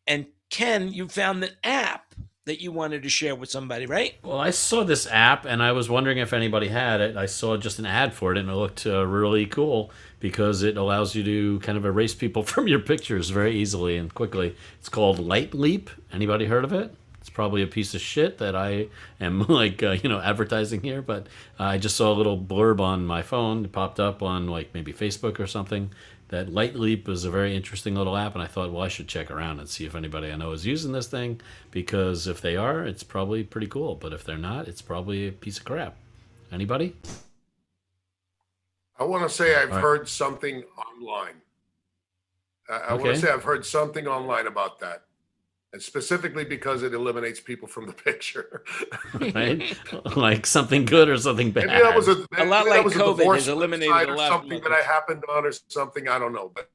And Ken, you found an app that you wanted to share with somebody, right? Well, I saw this app and I was wondering if anybody had it. I saw just an ad for it and it looked really cool because it allows you to kind of erase people from your pictures very easily and quickly. It's called Light Leap. Anybody heard of it? It's probably a piece of shit that I am like, advertising here, but I just saw a little blurb on my phone. It popped up on like maybe Facebook or something. That Light Leap is a very interesting little app, and I thought, well, I should check around and see if anybody I know is using this thing, because if they are, it's probably pretty cool. But if they're not, it's probably a piece of crap. Anybody? I want to say I've All right. heard something online. I want Okay. to say I've heard something online about that. And specifically because it eliminates people from the picture. Right? Like something good or something bad. Maybe that was A lot maybe that like was a COVID divorce has eliminated website a or lot of something that I happened on or something. I don't know. But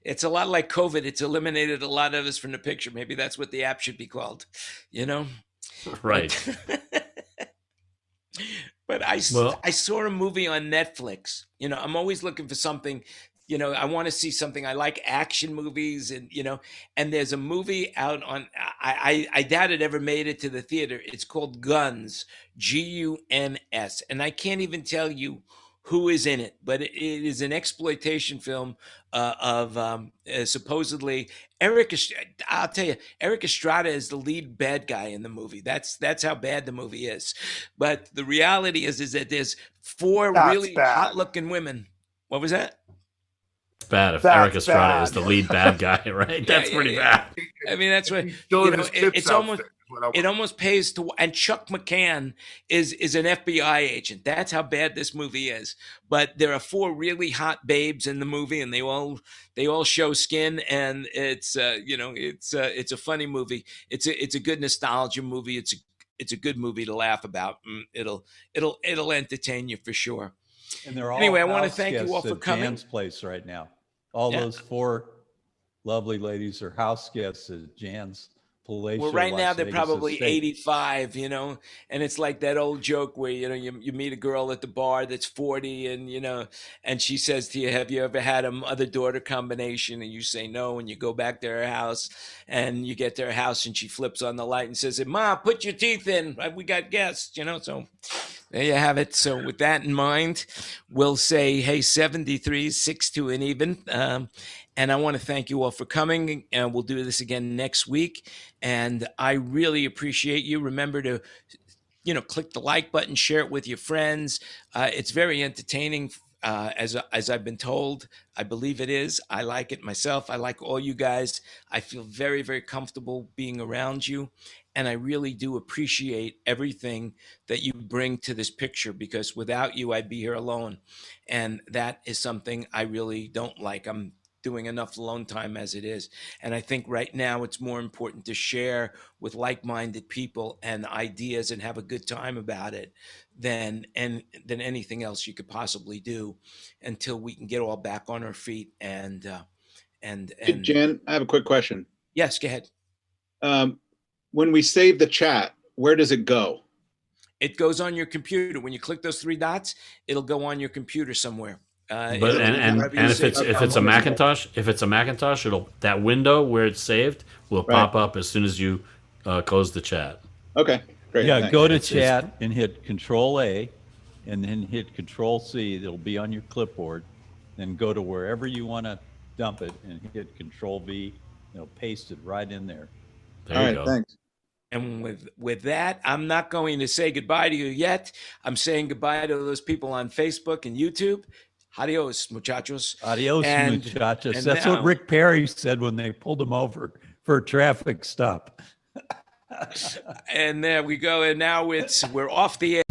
It's a lot like COVID. It's eliminated a lot of us from the picture. Maybe that's what the app should be called, you know? Right. But I Well- saw a movie on Netflix. You know, I'm always looking for something, you know, I want to see something. I like action movies and, you know, and there's a movie out on, I doubt it ever made it to the theater. It's called Guns, Guns. And I can't even tell you who is in it, but it is an exploitation film of supposedly Eric. I'll tell you, Eric Estrada is the lead bad guy in the movie. That's how bad the movie is. But the reality is that there's four That's really bad. hot-looking women. What was that? It's bad if That's Eric Estrada bad. is the lead bad guy, right? That's pretty bad. I mean, that's what Still you in know. his Chips It's almost outfit, is what I it almost pays to. And Chuck McCann is an FBI agent. That's how bad this movie is. But there are four really hot babes in the movie, and they all show skin, and it's it's a funny movie. It's a good nostalgia movie. It's a good movie to laugh about. It'll entertain you for sure. And they're all Anyway, I want to house thank you all guests for at coming. Jan's place right now. All Yeah. those four lovely ladies are house guests at Jan's Palatial. Well, right now Las they're Vegas probably estate. 85, and it's like that old joke where, you meet a girl at the bar that's 40 and she says to you, have you ever had a mother-daughter combination? And you say no, and you go back to her house and you get to her house and she flips on the light and says, Ma, put your teeth in. We got guests, so there you have it. So with that in mind, we'll say, hey, 73, 6-2 and even. And I want to thank you all for coming, and we'll do this again next week. And I really appreciate you. Remember to, click the like button, share it with your friends. It's very entertaining, as I've been told. I believe it is. I like it myself. I like all you guys. I feel very, very comfortable being around you. And I really do appreciate everything that you bring to this picture, because without you, I'd be here alone. And that is something I really don't like. I'm doing enough alone time as it is. And I think right now it's more important to share with like-minded people and ideas and have a good time about it than anything else you could possibly do until we can get all back on our feet. And Hey, Jan, I have a quick question. Yes, go ahead. When we save the chat, where does it go? It goes on your computer. When you click those three dots, it'll go on your computer somewhere. But and if it's a Macintosh, that window where it's saved will pop up as soon as you close the chat. Okay, great. Yeah, Thanks. go to chat and hit Control A, and then hit Control C. It'll be on your clipboard. Then go to wherever you want to dump it and hit Control V. It'll paste it right in there. There you go. Thanks. And with that, I'm not going to say goodbye to you yet. I'm saying goodbye to those people on Facebook and YouTube. Adios, muchachos. Adios, muchachos. and That's now- what Rick Perry said when they pulled him over for a traffic stop. And there we go. And now we're off the air.